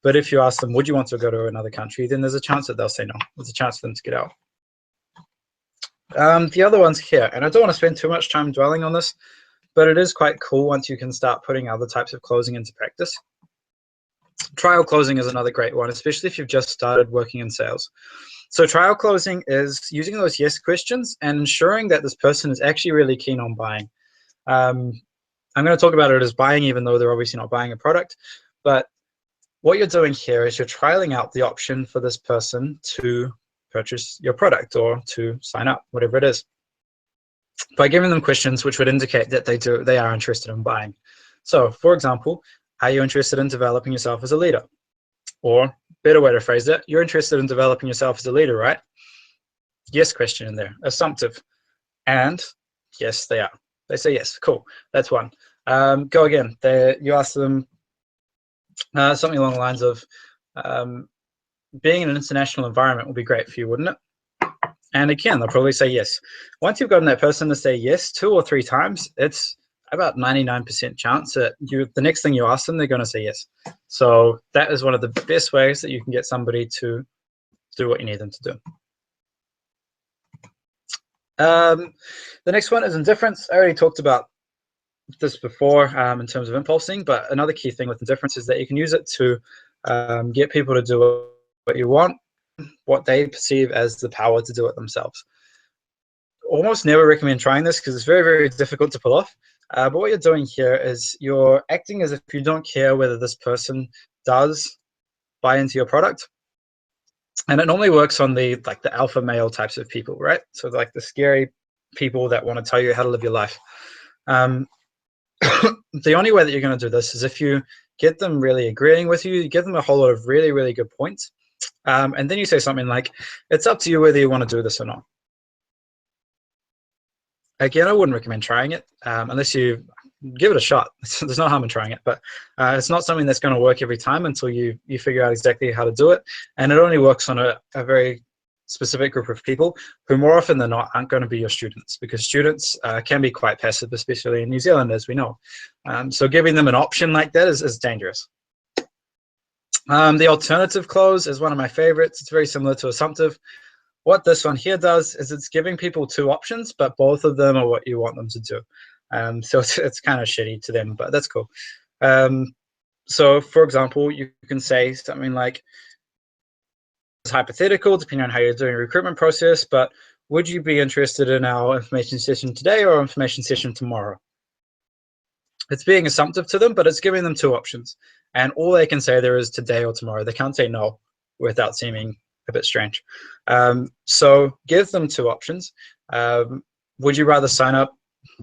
But if you ask them, would you want to go to another country, then there's a chance that they'll say no. There's a chance for them to get out. The other one's here, and I don't want to spend too much time dwelling on this, but it is quite cool once you can start putting other types of closing into practice. Trial closing is another great one, especially if you've just started working in sales. So trial closing is using those yes questions and ensuring that this person is actually really keen on buying. I'm going to talk about it as buying, even though they're obviously not buying a product. But what you're doing here is you're trialing out the option for this person to purchase your product or to sign up, whatever it is, by giving them questions which would indicate that they are interested in buying. So, for example, are you interested in developing yourself as a leader? Or, better way to phrase it, you're interested in developing yourself as a leader, right? Yes question in there, assumptive. And yes, they are. They say yes, cool, that's one. Go again, you ask them something along the lines of, being in an international environment would be great for you, wouldn't it? And again, they'll probably say yes. Once you've gotten that person to say yes 2 or 3 times, it's about 99% chance that the next thing you ask them, they're going to say yes. So that is one of the best ways that you can get somebody to do what you need them to do. The next one is indifference. I already talked about this before in terms of impulsing, but another key thing with indifference is that you can use it to get people to do what you want, what they perceive as the power to do it themselves. Almost never recommend trying this because it's very, very difficult to pull off. But what you're doing here is you're acting as if you don't care whether this person does buy into your product. And it normally works on the alpha male types of people, right? So like the scary people that want to tell you how to live your life. The only way that you're going to do this is if you get them really agreeing with you, you give them a whole lot of really, really good points. And then you say something like, it's up to you whether you want to do this or not. Again, I wouldn't recommend trying it unless you give it a shot. There's no harm in trying it, but it's not something that's going to work every time until you figure out exactly how to do it. And it only works on a very specific group of people who more often than not aren't going to be your students, because students can be quite passive, especially in New Zealand, as we know. So giving them an option like that is dangerous. The alternative close is one of my favorites. It's very similar to assumptive. What this one here does is it's giving people 2 options, but both of them are what you want them to do. So it's kind of shitty to them, but that's cool. So for example, you can say something like, it's hypothetical depending on how you're doing a recruitment process, but would you be interested in our information session today or information session tomorrow? It's being assumptive to them, but it's giving them 2 options. And all they can say there is today or tomorrow. They can't say no without seeming a bit strange. So give them 2 options. Would you rather sign up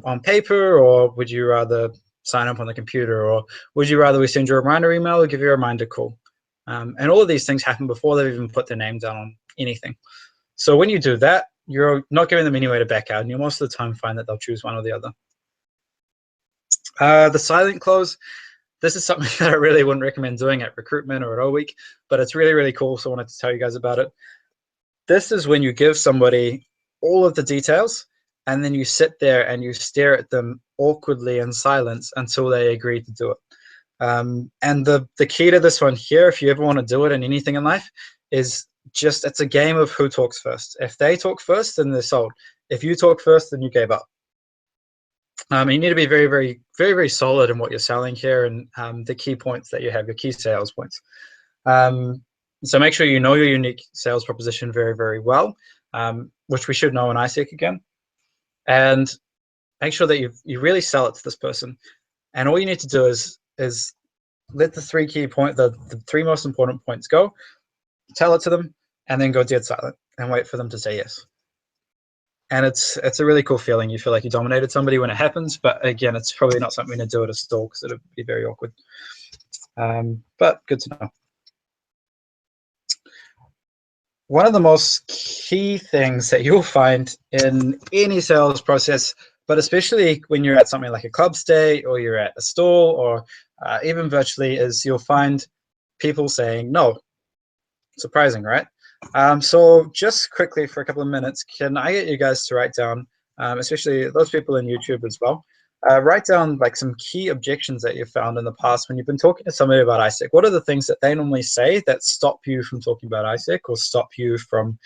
on paper, or would you rather sign up on the computer, or would you rather we send you a reminder email or give you a reminder call? And all of these things happen before they've even put their name down on anything. So when you do that, you're not giving them any way to back out, and you'll most of the time find that they'll choose one or the other. The silent close, this is something that I really wouldn't recommend doing at recruitment or at O-Week, but it's really, really cool, so I wanted to tell you guys about it. This is when you give somebody all of the details, and then you sit there and you stare at them awkwardly in silence until they agree to do it. And the key to this one here, if you ever want to do it in anything in life, is just it's a game of who talks first. If they talk first, then they're sold. If you talk first, then you gave up. You need to be very, very, very, very solid in what you're selling here and the key points that you have, your key sales points. So make sure you know your unique sales proposition very, very well, which we should know in AIESEC again. And make sure that you really sell it to this person. And all you need to do is let the the three most important points go, tell it to them, and then go dead silent and wait for them to say yes. And it's a really cool feeling. You feel like you dominated somebody when it happens, but again, it's probably not something to do at a stall because it'd be very awkward. But good to know. One of the most key things that you'll find in any sales process, but especially when you're at something like a club stay or you're at a stall or even virtually, is you'll find people saying no. Surprising, right? So just quickly for a couple of minutes, can I get you guys to write down, especially those people in YouTube as well, write down like some key objections that you've found in the past when you've been talking to somebody about AIESEC. What are the things that they normally say that stop you from talking about AIESEC or stop you from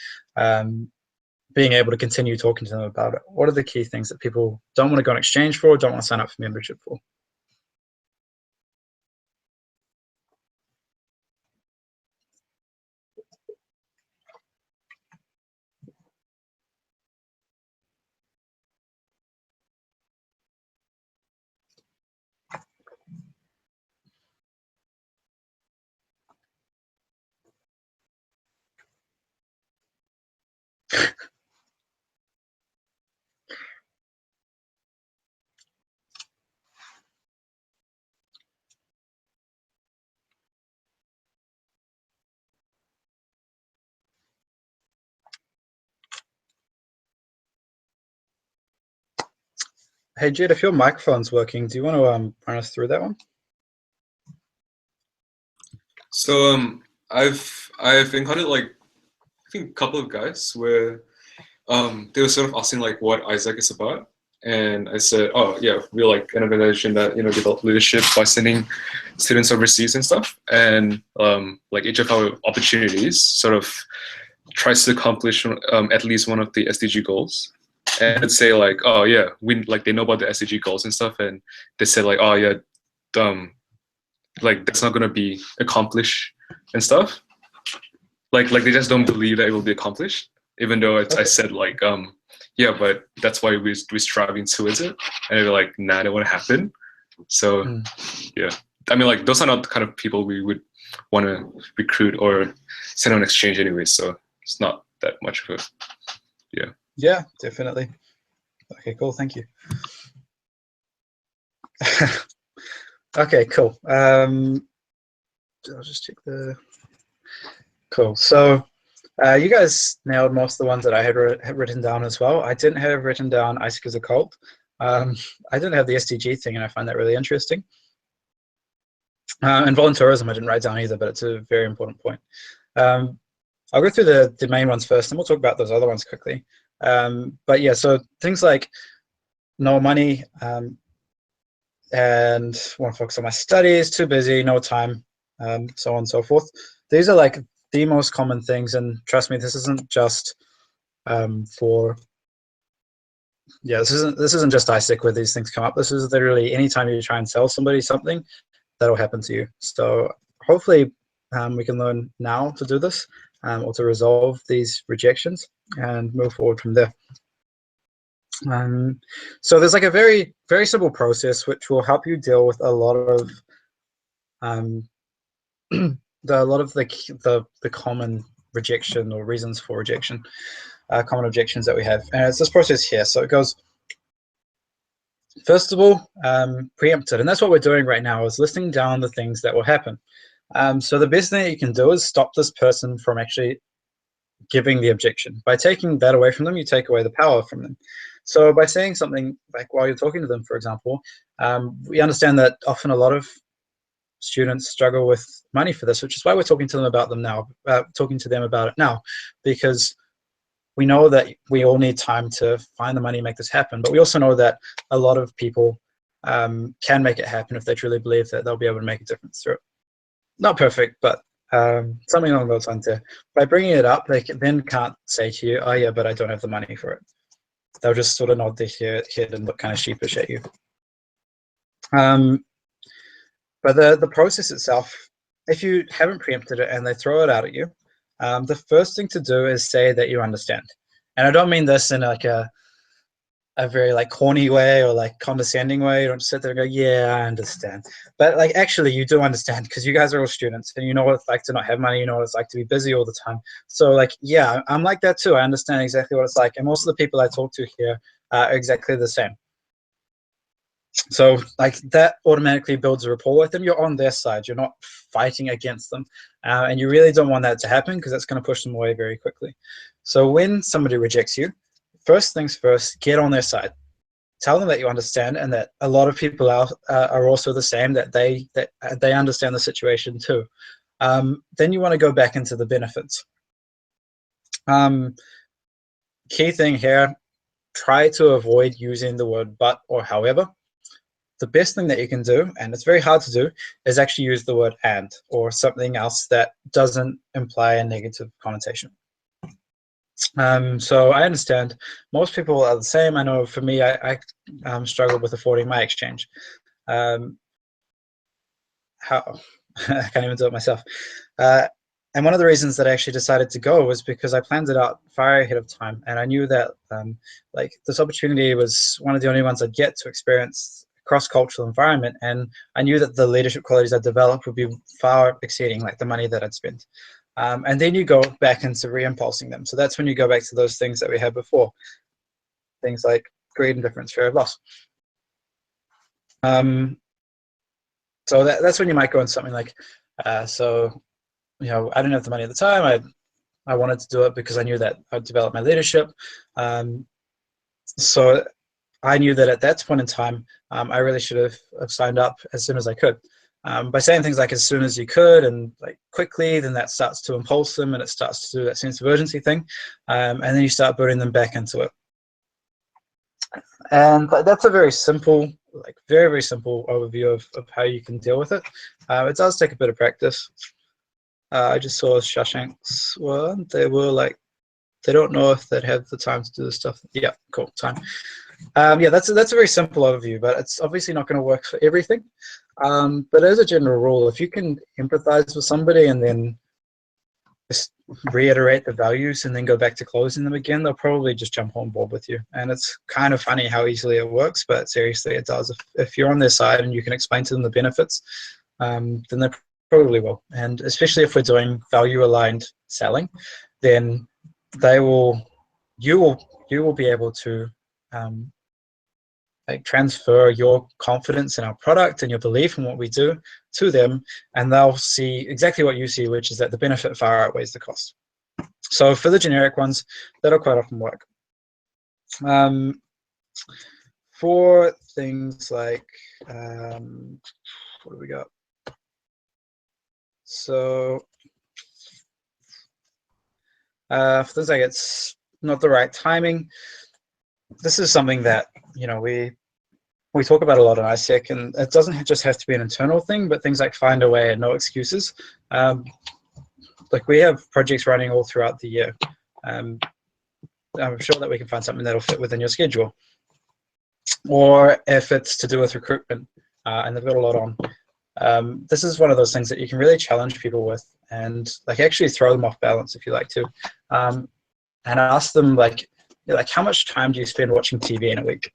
being able to continue talking to them about it? What are the key things that people don't want to go in exchange for, don't want to sign up for membership for? Hey, Jed, if your microphone's working, do you want to run us through that one? So I've encountered like I think a couple of guys where they were sort of asking like what AIESEC is about, and I said, oh yeah, we're like an organization that develop leadership by sending students overseas and stuff, and like each of our opportunities sort of tries to accomplish at least one of the SDG goals. And it'd say like, oh yeah, they know about the SDG goals and stuff, and they said like, oh yeah, like that's not gonna be accomplished and stuff. Like they just don't believe that it will be accomplished, even though I said like, yeah, but that's why we're striving towards it, and they're like, nah, that won't happen. So yeah, I mean like those are not the kind of people we would want to recruit or send on exchange anyway. So it's not that much of a yeah. Yeah, definitely. Okay, cool. Thank you. Okay, cool. I'll just check the. Cool. So you guys nailed most of the ones that I had written down as well. I didn't have written down AIESEC as a cult. I didn't have the SDG thing, and I find that really interesting. And volunteerism I didn't write down either, but it's a very important point. I'll go through the main ones first, and we'll talk about those other ones quickly. But yeah, so things like no money and want to focus on my studies, too busy, no time, so on and so forth. These are like the most common things, and trust me, this isn't just this isn't just AIESEC where these things come up. This is literally anytime you try and sell somebody something, that'll happen to you. So hopefully we can learn now to do this or to resolve these rejections and move forward from there. So there's like a very, very simple process which will help you deal with a lot of the common rejection or reasons for rejection, common objections that we have. And it's this process here. So it goes, first of all, preempt it. And that's what we're doing right now, is listing down the things that will happen. So the best thing that you can do is stop this person from actually giving the objection. By taking that away from them, you take away the power from them. So by saying something like while you're talking to them, for example, we understand that often a lot of students struggle with money for this, which is why we're talking to them about it now, because we know that we all need time to find the money and make this happen. But we also know that a lot of people can make it happen if they truly believe that they'll be able to make a difference through it. Not perfect, but something along those lines there. By bringing it up, they then can't say to you, oh yeah, but I don't have the money for it. They'll just sort of nod their head and look kind of sheepish at you. But the process itself, if you haven't preempted it and they throw it out at you, the first thing to do is say that you understand. And I don't mean this in like a very like corny way or like condescending way. You don't sit there and go, yeah, I understand. But like actually you do understand, because you guys are all students and you know what it's like to not have money, you know what it's like to be busy all the time. So like, yeah, I'm like that too. I understand exactly what it's like. And most of the people I talk to here are exactly the same. So like that automatically builds a rapport with them. You're on their side. You're not fighting against them. And you really don't want that to happen, because that's going to push them away very quickly. So when somebody rejects you, first things first, get on their side. Tell them that you understand, and that a lot of people are also the same, that they understand the situation too. Then you want to go back into the benefits. Key thing here, try to avoid using the word but or however. The best thing that you can do, and it's very hard to do, is actually use the word and or something else that doesn't imply a negative connotation. So I understand most people are the same. I know for me, I struggled with affording my exchange. How I can't even do it myself. And one of the reasons that I actually decided to go was because I planned it out far ahead of time, and I knew that like this opportunity was one of the only ones I'd get to experience cross-cultural environment, and I knew that the leadership qualities I developed would be far exceeding like the money that I'd spent. And then you go back into re-impulsing them. So that's when you go back to those things that we had before. Things like greed, indifference, fear of loss. So that's when you might go into something like, so, you know, I didn't have the money at the time. I wanted to do it because I knew that I'd develop my leadership. So I knew that at that point in time, I really should have signed up as soon as I could. By saying things like as soon as you could and like quickly, then that starts to impulse them, and it starts to do that sense of urgency thing. And then you start putting them back into it. And that's a very simple, like very, very simple overview of how you can deal with it. It does take a bit of practice. I just saw Shashank's one. They were like, they don't know if they'd have the time to do this stuff. Yeah, cool, time. Yeah, that's a very simple overview, but it's obviously not going to work for everything. But as a general rule, if you can empathize with somebody and then just reiterate the values and then go back to closing them again, they'll probably just jump on board with you. And it's kind of funny how easily it works, but seriously, it does. If you're on their side and you can explain to them the benefits, then they probably will. And especially if we're doing value-aligned selling, then you will be able to like transfer your confidence in our product and your belief in what we do to them, and they'll see exactly what you see, which is that the benefit far outweighs the cost. So for the generic ones, that'll quite often work. For things like, what do we got? So for things like it's not the right timing, this is something that, you know, we talk about a lot in AIESEC, and it doesn't just have to be an internal thing, but things like find a way and no excuses. Like we have projects running all throughout the year. I'm sure that we can find something that'll fit within your schedule. Or if it's to do with recruitment, and they've got a lot on. This is one of those things that you can really challenge people with, and like actually throw them off balance if you like to, and ask them like how much time do you spend watching TV in a week?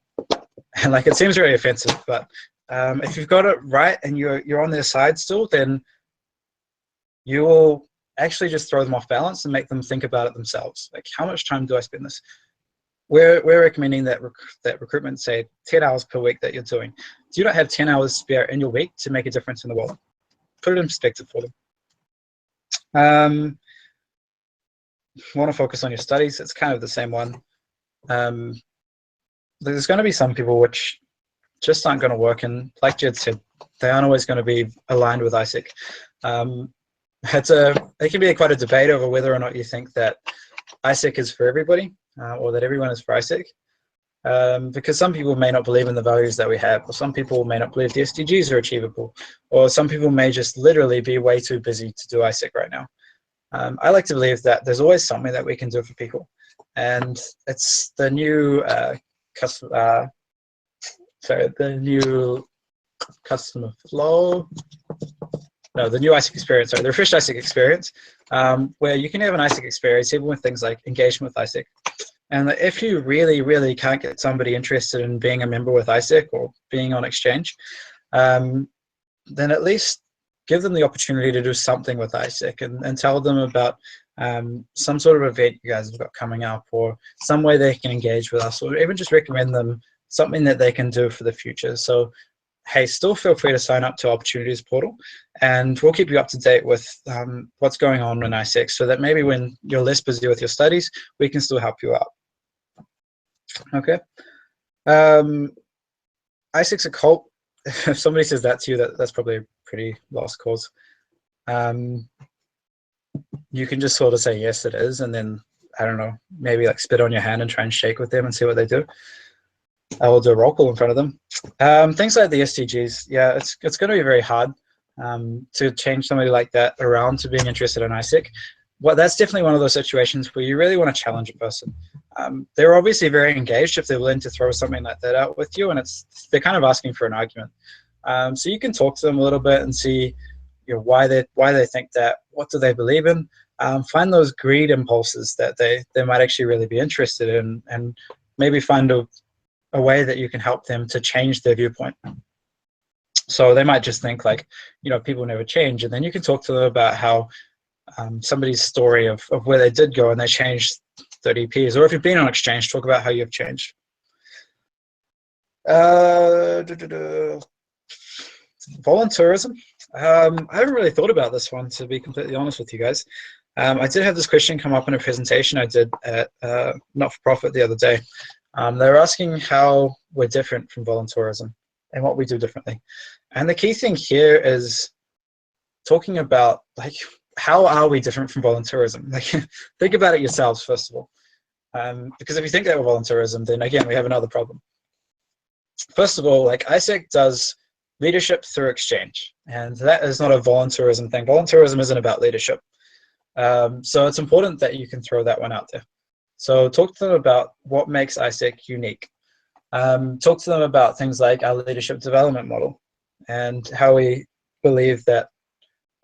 And like it seems very offensive, but if you've got it right and you're on their side still, then you will actually just throw them off balance and make them think about it themselves. Like, how much time do I spend this? We're recommending that recruitment, say 10 hours per week that you're doing. Do you not have 10 hours spare in your week to make a difference in the world? Put it in perspective for them. Want to focus on your studies? It's kind of the same one. There's going to be some people which just aren't going to work, and like Jed said, they aren't always going to be aligned with AIESEC. It can be quite a debate over whether or not you think that AIESEC is for everybody, or that everyone is for AIESEC. Because some people may not believe in the values that we have, or some people may not believe the SDGs are achievable, or some people may just literally be way too busy to do AIESEC right now. I like to believe that there's always something that we can do for people, and it's the new customer flow. No, the new AIESEC experience, sorry, the refreshed AIESEC experience, where you can have an AIESEC experience even with things like engagement with AIESEC. And if you really, really can't get somebody interested in being a member with AIESEC or being on exchange, then at least give them the opportunity to do something with AIESEC and tell them about some sort of event you guys have got coming up, or some way they can engage with us, or even just recommend them something that they can do for the future. So, hey, still feel free to sign up to Opportunities Portal, and we'll keep you up to date with what's going on in AIESEC, so that maybe when you're less busy with your studies, we can still help you out. Okay. AIESEC's a cult. If somebody says that to you, that's probably a pretty lost cause. You can just sort of say, yes, it is, and then, I don't know, maybe like spit on your hand and try and shake with them and see what they do. I will do a roll call in front of them. Things like the SDGs, yeah, it's going to be very hard to change somebody like that around to being interested in AIESEC. Well, that's definitely one of those situations where you really want to challenge a person. They're obviously very engaged if they're willing to throw something like that out with you, and they're kind of asking for an argument. So you can talk to them a little bit and see, you know, why they think that, what do they believe in. Find those greed impulses that they might actually really be interested in, and maybe find a way that you can help them to change their viewpoint. So they might just think like, you know, people never change, and then you can talk to them about how somebody's story of where they did go and they changed 30 Ps, or if you've been on exchange, talk about how you've changed. Volunteerism. I haven't really thought about this one, to be completely honest with you guys. I did have this question come up in a presentation I did at Not-for-Profit the other day. They were asking how we're different from volunteerism and what we do differently. And the key thing here is talking about, like, how are we different from volunteerism? Like, think about it yourselves, first of all. Because if you think that we're volunteerism, then again, we have another problem. First of all, like, AIESEC does leadership through exchange, and that is not a volunteerism thing. Volunteerism isn't about leadership. So it's important that you can throw that one out there. So talk to them about what makes AIESEC unique. Talk to them about things like our leadership development model and how we believe that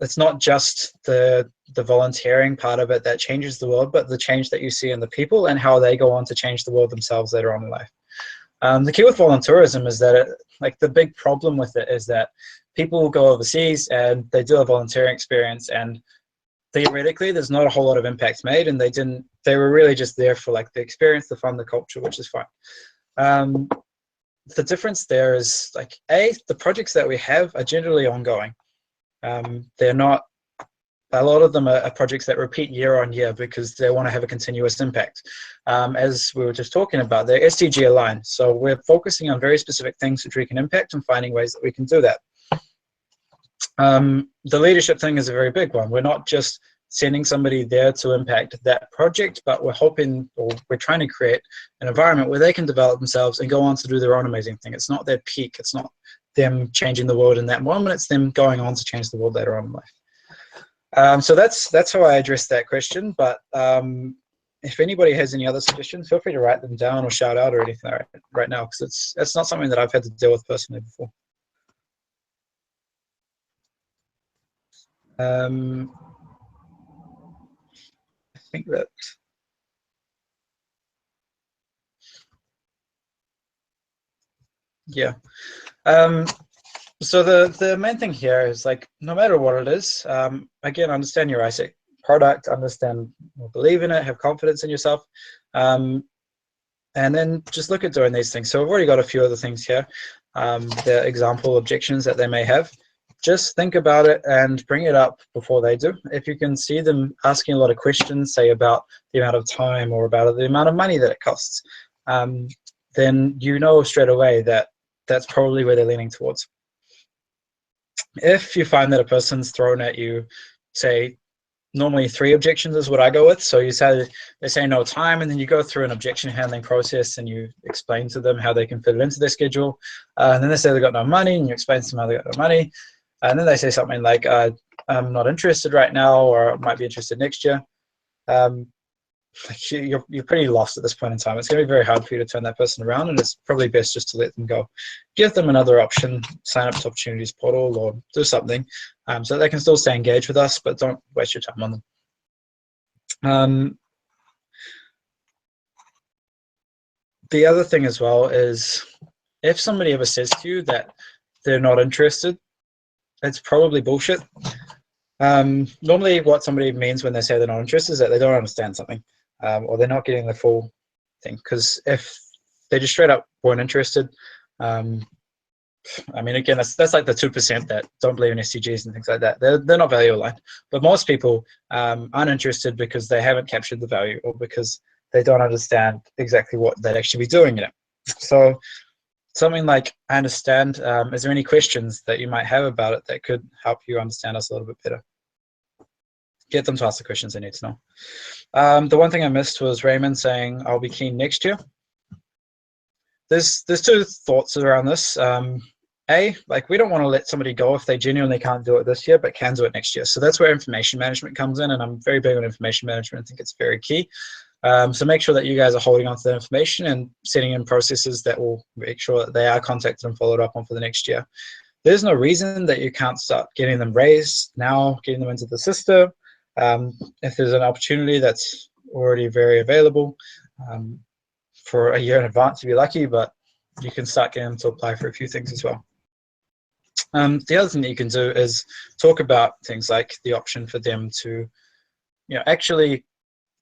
it's not just the volunteering part of it that changes the world, but the change that you see in the people and how they go on to change the world themselves later on in life. The key with volunteerism is that the big problem with it is that people go overseas and they do a volunteering experience, and theoretically there's not a whole lot of impact made, and they were really just there for like the experience, the fun, the culture, which is fine. The difference there is, like, the projects that we have are generally ongoing. They're not, a lot of them are projects that repeat year on year because they want to have a continuous impact. As we were just talking about, they're SDG aligned. So we're focusing on very specific things which we can impact and finding ways that we can do that. The leadership thing is a very big one. We're not just sending somebody there to impact that project, but we're hoping, or we're trying to create an environment where they can develop themselves and go on to do their own amazing thing. It's not their peak. It's not them changing the world in that moment. It's them going on to change the world later on in life. So that's how I address that question. But if anybody has any other suggestions, feel free to write them down or shout out or anything right now, because it's not something that I've had to deal with personally before. I think that, yeah. So the main thing here is, like, no matter what it is, again, understand your AIESEC product, understand or believe in it, have confidence in yourself, and then just look at doing these things. So I've already got a few other things here, the example objections that they may have. Just think about it and bring it up before they do. If you can see them asking a lot of questions, say about the amount of time or about the amount of money that it costs, then you know straight away that that's probably where they're leaning towards. If you find that a person's thrown at you, say, normally 3 objections is what I go with. So you say, they say no time, and then you go through an objection handling process and you explain to them how they can fit it into their schedule. And then they say they got no money, and you explain to them how they got no money. And then they say something like, I'm not interested right now, or I might be interested next year. You're pretty lost at this point in time. It's going to be very hard for you to turn that person around, and it's probably best just to let them go. Give them another option, sign up to Opportunities Portal or do something so they can still stay engaged with us, but don't waste your time on them. The other thing as well is if somebody ever says to you that they're not interested, it's probably bullshit. Normally what somebody means when they say they're not interested is that they don't understand something. Or they're not getting the full thing. Because if they just straight up weren't interested, I mean, again, that's like the 2% that don't believe in SDGs and things like that. They're not value aligned. But most people aren't interested because they haven't captured the value, or because they don't understand exactly what they'd actually be doing in it. So something like, I understand, is there any questions that you might have about it that could help you understand us a little bit better? Get them to ask the questions they need to know. The one thing I missed was Raymond saying, I'll be keen next year. There's 2 thoughts around this. Like, we don't want to let somebody go if they genuinely can't do it this year, but can do it next year. So that's where information management comes in, and I'm very big on information management. I think it's very key. So make sure that you guys are holding on to that information and setting in processes that will make sure that they are contacted and followed up on for the next year. There's no reason that you can't start getting them raised now, getting them into the system. If there's an opportunity that's already very available for a year in advance, you'd be lucky, but you can start getting them to apply for a few things as well. The other thing that you can do is talk about things like the option for them to, actually,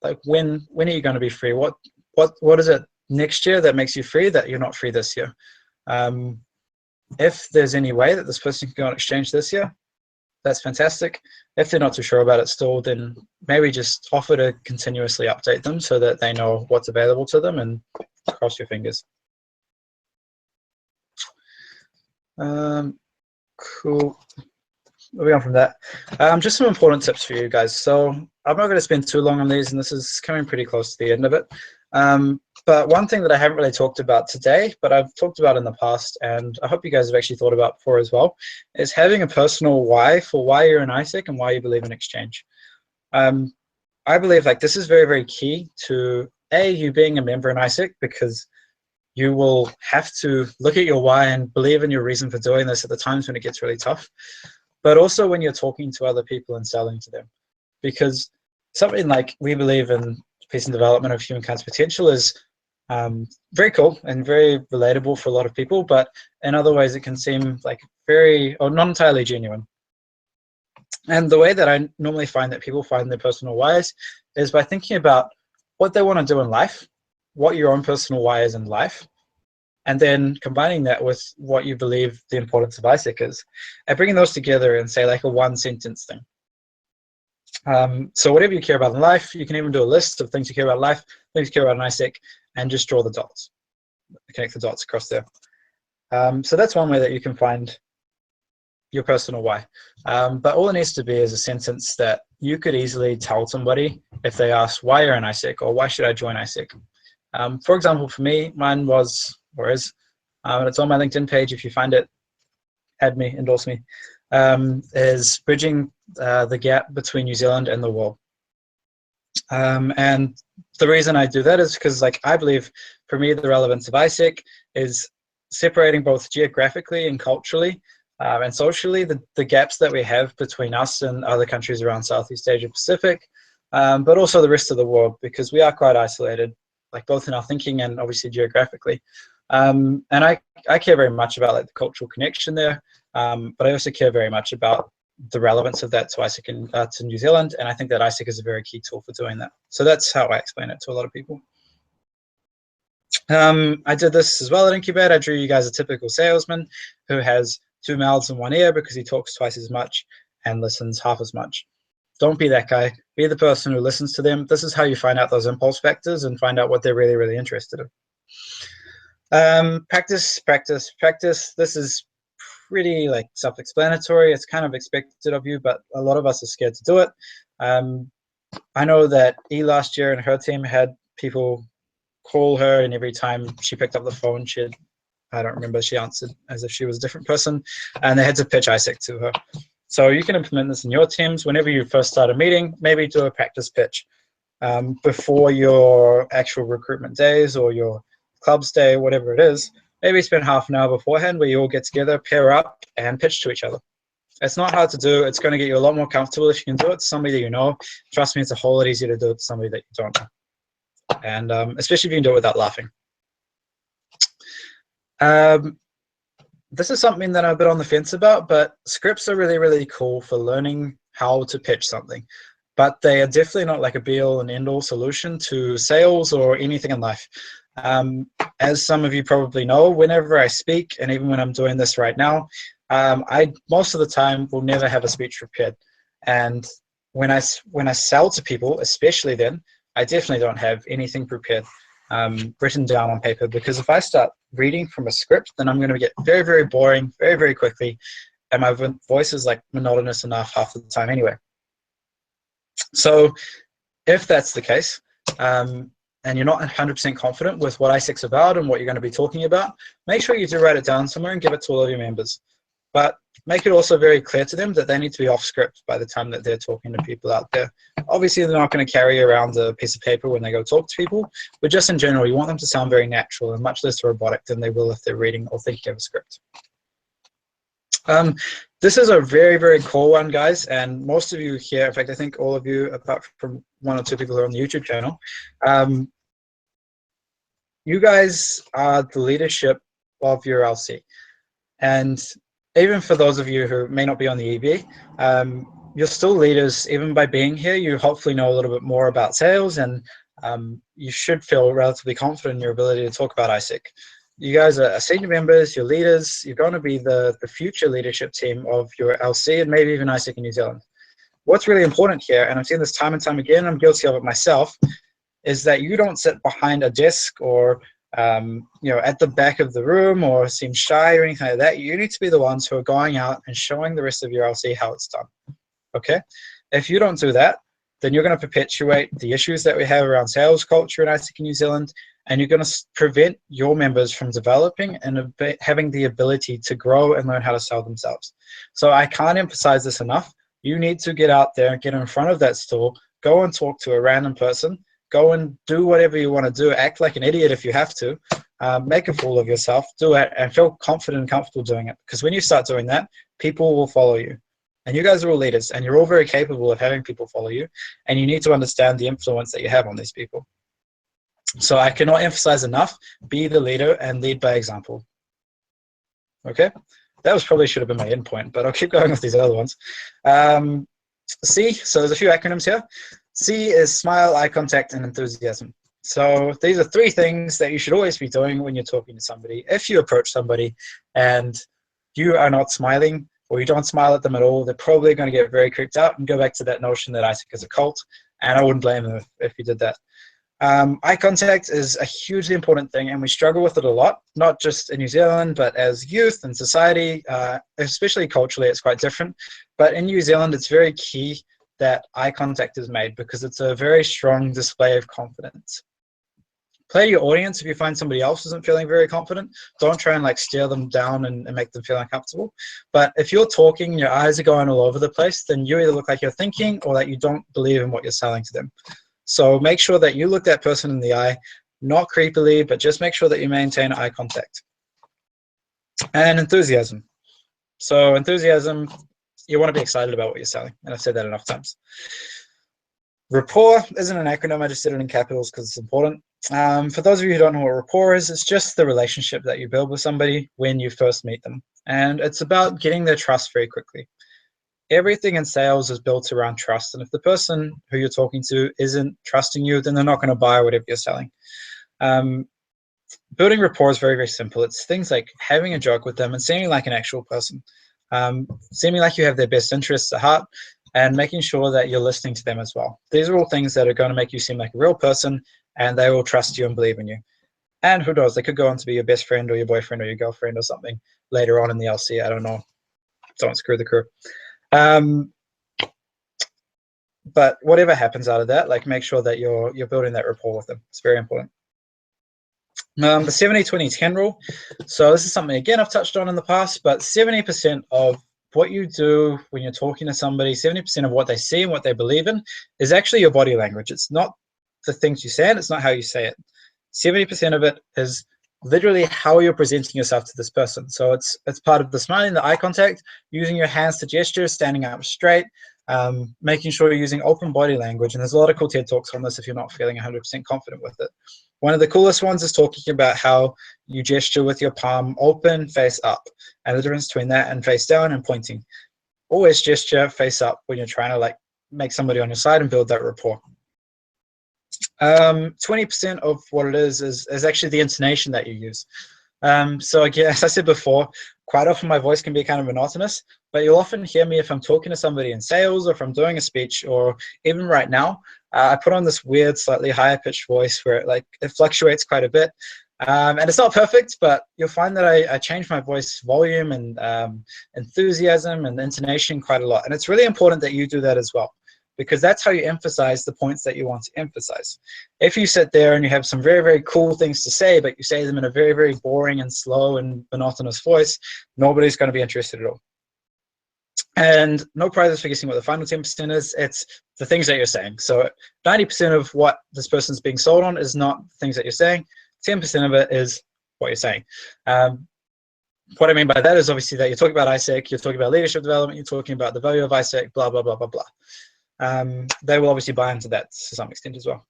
like, when are you going to be free? What is it next year that makes you free that you're not free this year? If there's any way that this person can go on exchange this year, that's fantastic. If they're not too sure about it still, then maybe just offer to continuously update them so that they know what's available to them, and cross your fingers. Cool. Moving on from that, just some important tips for you guys. So I'm not going to spend too long on these, and this is coming pretty close to the end of it. But one thing that I haven't really talked about today, but I've talked about in the past, and I hope you guys have actually thought about before as well, is having a personal why for why you're in AIESEC and why you believe in exchange. I believe like this is very, very key to you being a member in AIESEC, because you will have to look at your why and believe in your reason for doing this at the times when it gets really tough, but also when you're talking to other people and selling to them. Because something like we believe in peace and development of humankind's potential is very cool and very relatable for a lot of people, but in other ways it can seem like not entirely genuine. And the way that I normally find that people find their personal whys is by thinking about what they want to do in life, what your own personal why is in life, and then combining that with what you believe the importance of AIESEC is, and bringing those together and say like a 1-sentence thing. So whatever you care about in life, you can even do a list of things you care about in life, things you care about in AIESEC, and just draw the dots, connect the dots across there. So that's one way that you can find your personal why. But all it needs to be is a sentence that you could easily tell somebody if they ask why you're in AIESEC or why should I join AIESEC. For example, for me, mine was, or is, and it's on my LinkedIn page. If you find it, add me, endorse me, is bridging the gap between New Zealand and the world. And the reason I do that is because, like, I believe for me the relevance of AIESEC is separating both geographically and culturally and socially the gaps that we have between us and other countries around Southeast Asia Pacific, but also the rest of the world, because we are quite isolated, like both in our thinking and obviously geographically. And I care very much about like the cultural connection there, but I also care very much about the relevance of that to AIESEC and to New Zealand, and I think that AIESEC is a very key tool for doing that. So that's how I explain it to a lot of people. I did this as well at Incubate. I drew you guys a typical salesman who has 2 mouths and 1 ear because he talks twice as much and listens half as much. Don't be that guy. Be the person who listens to them. This is how you find out those impulse factors and find out what they're really, really interested in. Practice, practice, practice. This is pretty like self-explanatory. It's kind of expected of you, but a lot of us are scared to do it. I know that E last year and her team had people call her, and every time she picked up the phone, I don't remember, she answered as if she was a different person, and they had to pitch AIESEC to her. So you can implement this in your teams. Whenever you first start a meeting, maybe do a practice pitch before your actual recruitment days or your clubs day, whatever it is. Maybe spend half an hour beforehand where you all get together, pair up, and pitch to each other. It's not hard to do. It's going to get you a lot more comfortable if you can do it to somebody that you know. Trust me, it's a whole lot easier to do it to somebody that you don't know. And especially if you can do it without laughing. This is something that I'm a bit on the fence about, but scripts are really, really cool for learning how to pitch something. But they are definitely not like a be-all and end-all solution to sales or anything in life. As some of you probably know, whenever I speak, and even when I'm doing this right now, I most of the time will never have a speech prepared. And when I sell to people, especially then, I definitely don't have anything prepared written down on paper, because if I start reading from a script, then I'm going to get very, very boring very, very quickly, and my voice is like monotonous enough half the time anyway. So if that's the case, and you're not 100% confident with what AIESEC's about and what you're going to be talking about, make sure you do write it down somewhere and give it to all of your members. But make it also very clear to them that they need to be off script by the time that they're talking to people out there. Obviously, they're not going to carry around a piece of paper when they go talk to people, but just in general, you want them to sound very natural and much less robotic than they will if they're reading or thinking of a script. This is a very, very cool one, guys, and most of you here, in fact, I think all of you, apart from 1 or 2 people who are on the YouTube channel, you guys are the leadership of your LC. And even for those of you who may not be on the EB, you're still leaders. Even by being here, you hopefully know a little bit more about sales, and you should feel relatively confident in your ability to talk about AIESEC. You guys are senior members, you're leaders, you're going to be the future leadership team of your LC and maybe even AIESEC in New Zealand. What's really important here, and I've seen this time and time again, I'm guilty of it myself, is that you don't sit behind a desk or at the back of the room or seem shy or anything like that. You need to be the ones who are going out and showing the rest of your LC how it's done. Okay? If you don't do that, then you're going to perpetuate the issues that we have around sales culture in AIESEC in New Zealand, and you're going to prevent your members from developing and having the ability to grow and learn how to sell themselves. So I can't emphasize this enough. You need to get out there, get in front of that stall, go and talk to a random person, go and do whatever you want to do, act like an idiot if you have to, make a fool of yourself, do it, and feel confident and comfortable doing it. Because when you start doing that, people will follow you. And you guys are all leaders, and you're all very capable of having people follow you, and you need to understand the influence that you have on these people. So I cannot emphasize enough, be the leader and lead by example. Okay? That probably should have been my end point, but I'll keep going with these other ones. C, so there's a few acronyms here. C is smile, eye contact, and enthusiasm. So these are 3 things that you should always be doing when you're talking to somebody. If you approach somebody and you are not smiling, or you don't smile at them at all, they're probably going to get very creeped out and go back to that notion that AIESEC is a cult, and I wouldn't blame them if you did that. Eye contact is a hugely important thing, and we struggle with it a lot, not just in New Zealand, but as youth and society, especially culturally, it's quite different. But in New Zealand, it's very key that eye contact is made because it's a very strong display of confidence. Play to your audience. If you find somebody else isn't feeling very confident, don't try and like steer them down and make them feel uncomfortable. But if you're talking and your eyes are going all over the place, then you either look like you're thinking or that you don't believe in what you're selling to them. So make sure that you look that person in the eye, not creepily, but just make sure that you maintain eye contact. And enthusiasm. So enthusiasm, you want to be excited about what you're selling, and I've said that enough times. Rapport isn't an acronym, I just did it in capitals because it's important. For those of you who don't know what rapport is, it's just the relationship that you build with somebody when you first meet them. And it's about getting their trust very quickly. Everything in sales is built around trust, and if the person who you're talking to isn't trusting you, then they're not going to buy whatever you're selling. Building rapport is very, very simple. It's things like having a joke with them and seeming like an actual person, seeming like you have their best interests at heart, and making sure that you're listening to them as well. These are all things that are going to make you seem like a real person, and they will trust you and believe in you. And who knows, they could go on to be your best friend or your boyfriend or your girlfriend or something later on in the LC. I don't know. Don't screw the crew. but whatever happens out of that, like make sure that you're building that rapport with them. It's very important. The 70-20-10 rule. So this is something, again, I've touched on in the past, but 70% of what you do when you're talking to somebody, 70% of what they see and what they believe in is actually your body language. It's not the things you say, and it's not how you say it. 70% of it is literally how you're presenting yourself to this person. So it's part of the smiling, the eye contact, using your hands to gesture, standing up straight, making sure you're using open body language. And there's a lot of cool TED Talks on this if you're not feeling 100% confident with it. One of the coolest ones is talking about how you gesture with your palm open, face up, and the difference between that and face down and pointing. Always gesture face up when you're trying to like make somebody on your side and build that rapport. 20% of what it is actually the intonation that you use. So again, as I said before, quite often my voice can be kind of monotonous, but you'll often hear me if I'm talking to somebody in sales or if I'm doing a speech, or even right now, I put on this weird, slightly higher pitched voice where it fluctuates quite a bit. And it's not perfect, but you'll find that I change my voice volume and enthusiasm and intonation quite a lot. And it's really important that you do that as well, because that's how you emphasize the points that you want to emphasize. If you sit there and you have some very, very cool things to say, but you say them in a very, very boring and slow and monotonous voice, nobody's going to be interested at all. And no prizes for guessing what the final 10% is. It's the things that you're saying. So 90% of what this person's being sold on is not things that you're saying. 10% of it is what you're saying. What I mean by that is obviously that you're talking about AIESEC, you're talking about leadership development, you're talking about the value of AIESEC, blah, blah, blah, blah, blah. They will obviously buy into that to some extent as well.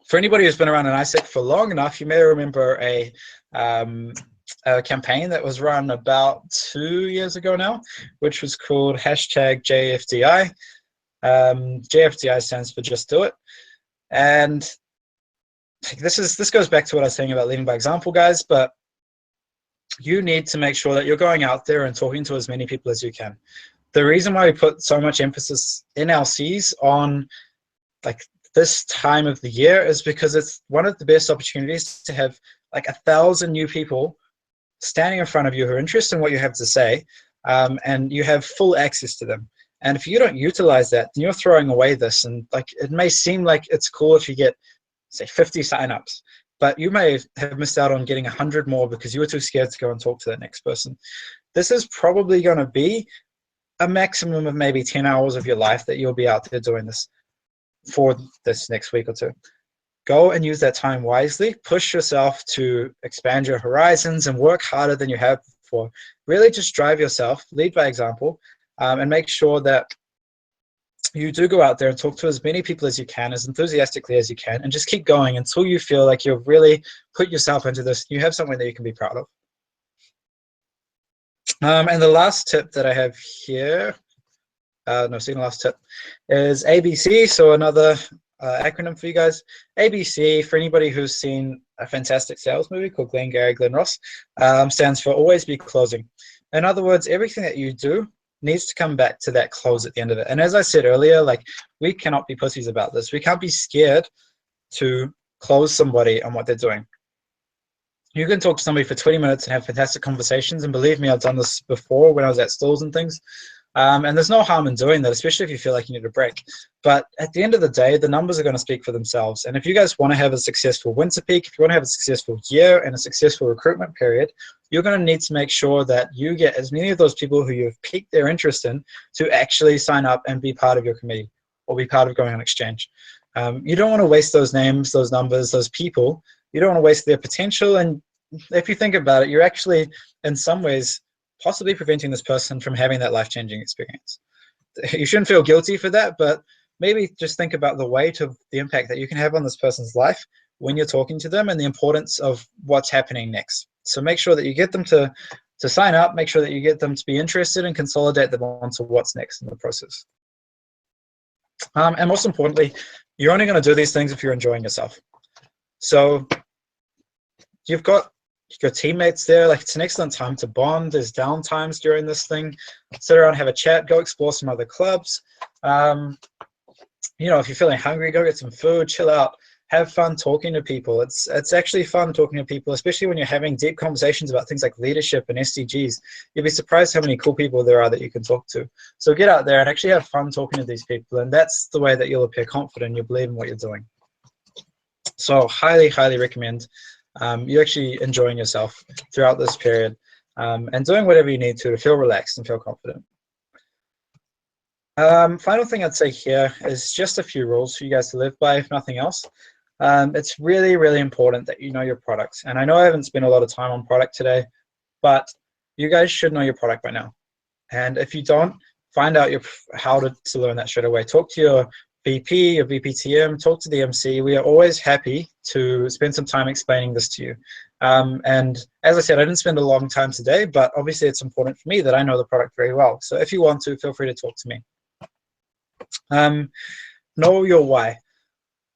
For anybody who's been around an AIESEC for long enough, you may remember a campaign that was run about 2 years ago now, which was called #JFDI. JFDI stands for Just Do It. And this goes back to what I was saying about leading by example, guys, but you need to make sure that you're going out there and talking to as many people as you can. The reason why we put so much emphasis in LCs on like this time of the year is because it's one of the best opportunities to have like 1,000 new people standing in front of you who are interested in what you have to say, and you have full access to them. And if you don't utilize that, then you're throwing away this. And like it may seem like it's cool if you get, say, 50 signups, but you may have missed out on getting 100 more because you were too scared to go and talk to that next person. This is probably going to be a maximum of maybe 10 hours of your life that you'll be out there doing this for this next week or two. Go and use that time wisely. Push yourself to expand your horizons and work harder than you have before. Really just drive yourself, lead by example, and make sure that you do go out there and talk to as many people as you can, as enthusiastically as you can, and just keep going until you feel like you've really put yourself into this. You have something that you can be proud of. And the last tip that I have here, second last tip, is ABC. So another acronym for you guys. ABC, for anybody who's seen a fantastic sales movie called Glengarry Glen Ross, stands for always be closing. In other words, everything that you do needs to come back to that close at the end of it. And as I said earlier, like we cannot be pussies about this. We can't be scared to close somebody on what they're doing. You can talk to somebody for 20 minutes and have fantastic conversations. And believe me, I've done this before when I was at stalls and things. And there's no harm in doing that, especially if you feel like you need a break. But at the end of the day, the numbers are going to speak for themselves. And if you guys want to have a successful winter peak, if you want to have a successful year and a successful recruitment period, you're going to need to make sure that you get as many of those people who you've piqued their interest in to actually sign up and be part of your committee or be part of going on exchange. You don't want to waste those names, those numbers, those people. You don't want to waste their potential. And if you think about it, you're actually, in some ways, possibly preventing this person from having that life-changing experience. You shouldn't feel guilty for that, but maybe just think about the weight of the impact that you can have on this person's life when you're talking to them and the importance of what's happening next. So make sure that you get them to sign up, make sure that you get them to be interested and consolidate them onto what's next in the process. And most importantly, you're only going to do these things if you're enjoying yourself. So you've got your teammates there, like it's an excellent time to bond. There's down times during this thing. Sit around, have a chat, go explore some other clubs. You know, if you're feeling hungry, go get some food, chill out. have fun talking to people. It's actually fun talking to people, especially when you're having deep conversations about things like leadership and SDGs. You'll be surprised how many cool people there are that you can talk to. So get out there and actually have fun talking to these people, and that's the way that you'll appear confident. You'll believe in what you're doing. So highly, highly recommend you actually enjoying yourself throughout this period and doing whatever you need to feel relaxed and feel confident. Final thing I'd say here is just a few rules for you guys to live by, if nothing else. It's really, really important that you know your product. And I know I haven't spent a lot of time on product today, but you guys should know your product by now. And if you don't, find out how to learn that straight away. Talk to your VP, your VPTM, talk to the MC. We are always happy to spend some time explaining this to you. And as I said, I didn't spend a long time today, but obviously it's important for me that I know the product very well. So if you want to, feel free to talk to me. Know your why.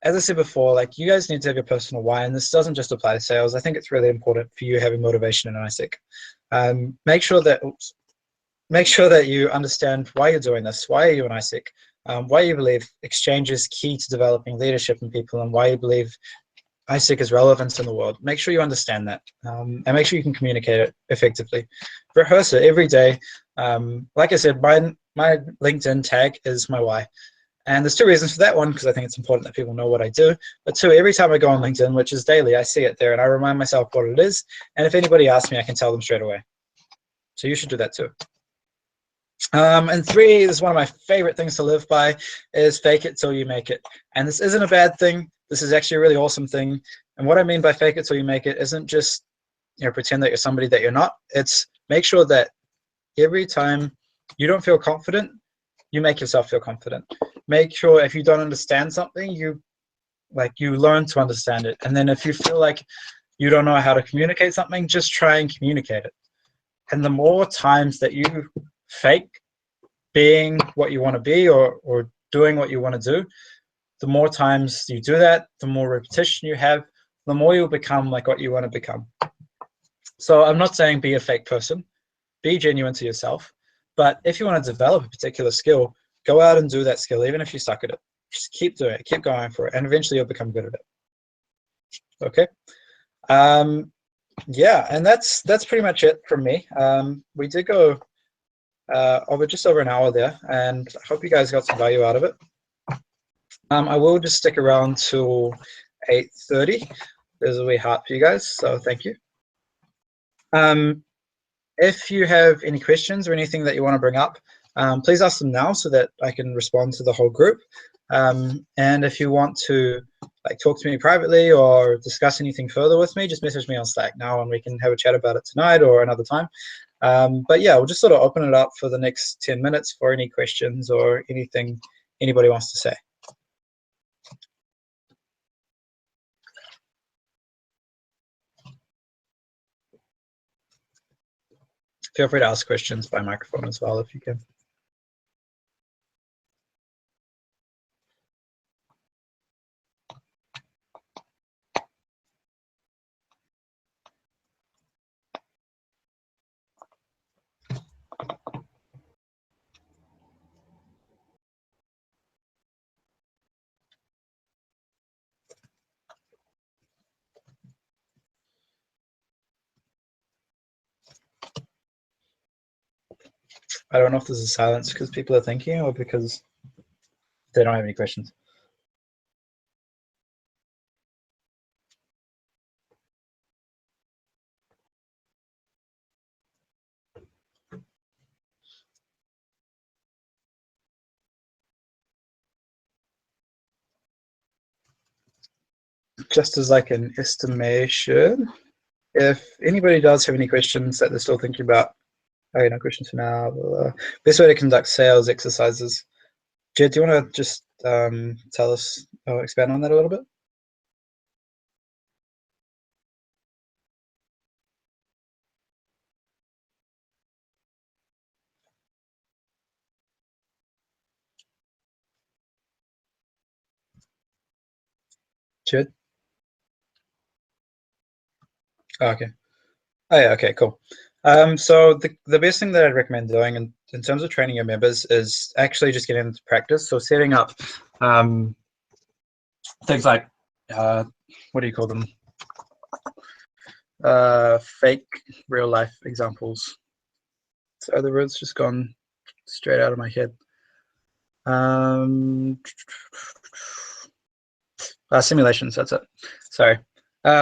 As I said before, like, you guys need to have your personal why, and this doesn't just apply to sales. I think it's really important for you having motivation in AIESEC. Make sure that you understand why you're doing this. Why are you in AIESEC? Why you believe exchange is key to developing leadership in people, and why you believe AIESEC is relevant in the world. Make sure you understand that, and make sure you can communicate it effectively. Rehearse it every day. Like I said, my LinkedIn tag is my why. And there's two reasons for that. One, because I think it's important that people know what I do. But two, every time I go on LinkedIn, which is daily, I see it there and I remind myself what it is. And if anybody asks me, I can tell them straight away. So you should do that too. And three, this is one of my favorite things to live by, is fake it till you make it. And this isn't a bad thing. This is actually a really awesome thing. And what I mean by fake it till you make it isn't just, pretend that you're somebody that you're not. It's make sure that every time you don't feel confident, you make yourself feel confident. Make sure if you don't understand something, you learn to understand it. And then if you feel like you don't know how to communicate something, just try and communicate it. And the more times that you fake being what you want to be or doing what you want to do, the more times you do that, the more repetition you have, the more you'll become like what you want to become. So I'm not saying be a fake person, be genuine to yourself. But if you want to develop a particular skill, go out and do that skill, even if you suck at it. Just keep doing it, keep going for it, and eventually you'll become good at it. Okay. Yeah, and that's pretty much it from me. We did go over just over an hour there, and I hope you guys got some value out of it. I will just stick around till 8:30. There's a wee heart for you guys, so thank you. If you have any questions or anything that you want to bring up, please ask them now so that I can respond to the whole group. And if you want to talk to me privately or discuss anything further with me, just message me on Slack now and we can have a chat about it tonight or another time. But yeah, we'll just sort of open it up for the next 10 minutes for any questions or anything anybody wants to say. Feel free to ask questions by microphone as well if you can. I don't know if this is silence because people are thinking or because they don't have any questions. Just as like an estimation, if anybody does have any questions that they're still thinking about, okay, no questions for now. Best way to conduct sales exercises. Jed, do you want to just tell us or expand on that a little bit? Jed? Oh, okay. Oh yeah, okay, cool. So the best thing that I'd recommend doing in terms of training your members is actually just getting them to practice. So setting up things like what do you call them? Fake real life examples. So the word's just gone straight out of my head. Simulations, that's it. Sorry.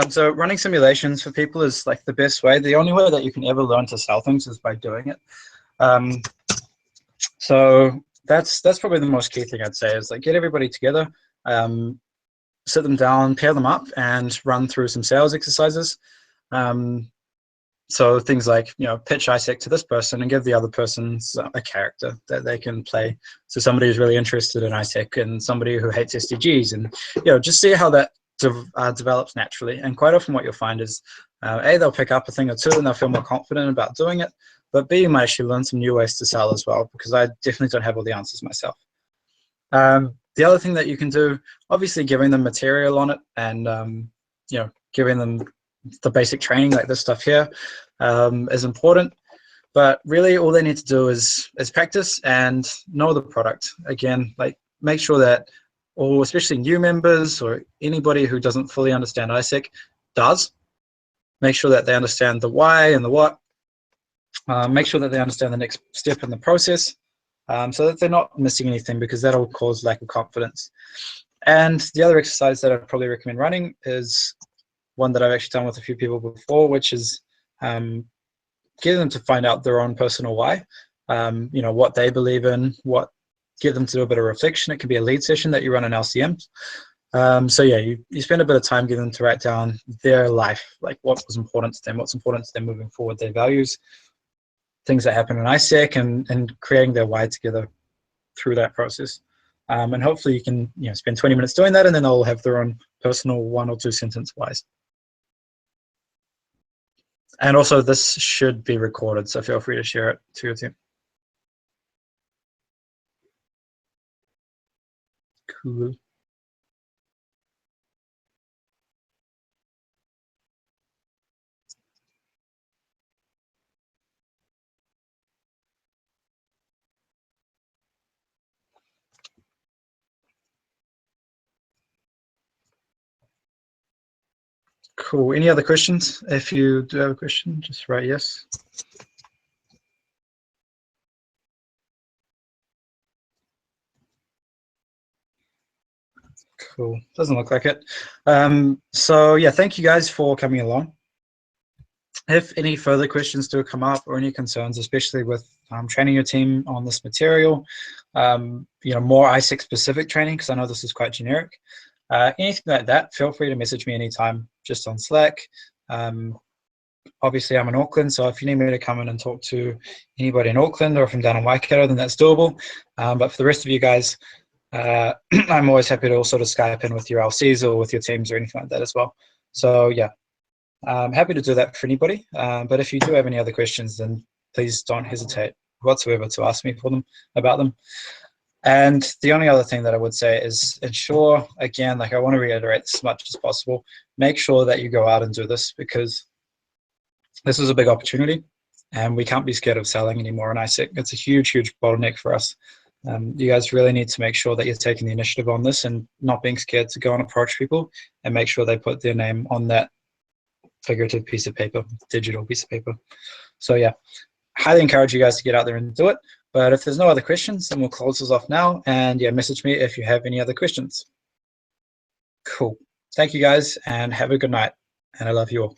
So running simulations for people is like the best way. The only way that you can ever learn to sell things is by doing it. So that's probably the most key thing I'd say is like get everybody together, sit them down, pair them up, and run through some sales exercises. So things like, you know, pitch AIESEC to this person and give the other person a character that they can play. So somebody who's really interested in AIESEC and somebody who hates SDGs, and, you know, just see how that develops naturally. And quite often what you'll find is, A, they'll pick up a thing or two and they'll feel more confident about doing it. But B, you might actually learn some new ways to sell as well, because I definitely don't have all the answers myself. The other thing that you can do, obviously giving them material on it and, you know, giving them the basic training like this stuff here is important. But really all they need to do is practice and know the product. Again, like make sure that, or especially new members or anybody who doesn't fully understand AIESEC does, make sure that they understand the why and the what. Make sure that they understand the next step in the process, so that they're not missing anything, because that'll cause lack of confidence. And the other exercise that I'd probably recommend running is one that I've actually done with a few people before, which is getting them to find out their own personal why, you know, what they believe in, get them to do a bit of reflection. It can be a lead session that you run in LCMs. So yeah, you spend a bit of time getting them to write down their life, like what was important to them, what's important to them moving forward, their values, things that happen in AIESEC, and creating their why together through that process. And hopefully you can, you know, spend 20 minutes doing that, and then they'll have their own personal 1 or 2 sentence whys. And also this should be recorded, so feel free to share it to your team. Cool. Cool. Any other questions? If you do have a question, just write yes. Cool. Doesn't look like it. So yeah, thank you guys for coming along. If any further questions do come up or any concerns, especially with training your team on this material, you know, more AIESEC specific training, because I know this is quite generic. Anything like that, feel free to message me anytime, just on Slack. Obviously, I'm in Auckland, so if you need me to come in and talk to anybody in Auckland, or if I'm down in Waikato, then that's doable. But for the rest of you guys, I'm always happy to also Skype in with your LCs or with your teams or anything like that as well. So yeah, I'm happy to do that for anybody. But if you do have any other questions, then please don't hesitate whatsoever to ask me about them. And the only other thing that I would say is ensure, again, like I want to reiterate this as much as possible, make sure that you go out and do this, because this is a big opportunity and we can't be scared of selling anymore in AIESEC. It's a huge, huge bottleneck for us. You guys really need to make sure that you're taking the initiative on this and not being scared to go and approach people and make sure they put their name on that figurative piece of paper, digital piece of paper. So yeah, highly encourage you guys to get out there and do it. But if there's no other questions, then we'll close this off now. And yeah, message me if you have any other questions. Cool. Thank you guys and have a good night. And I love you all.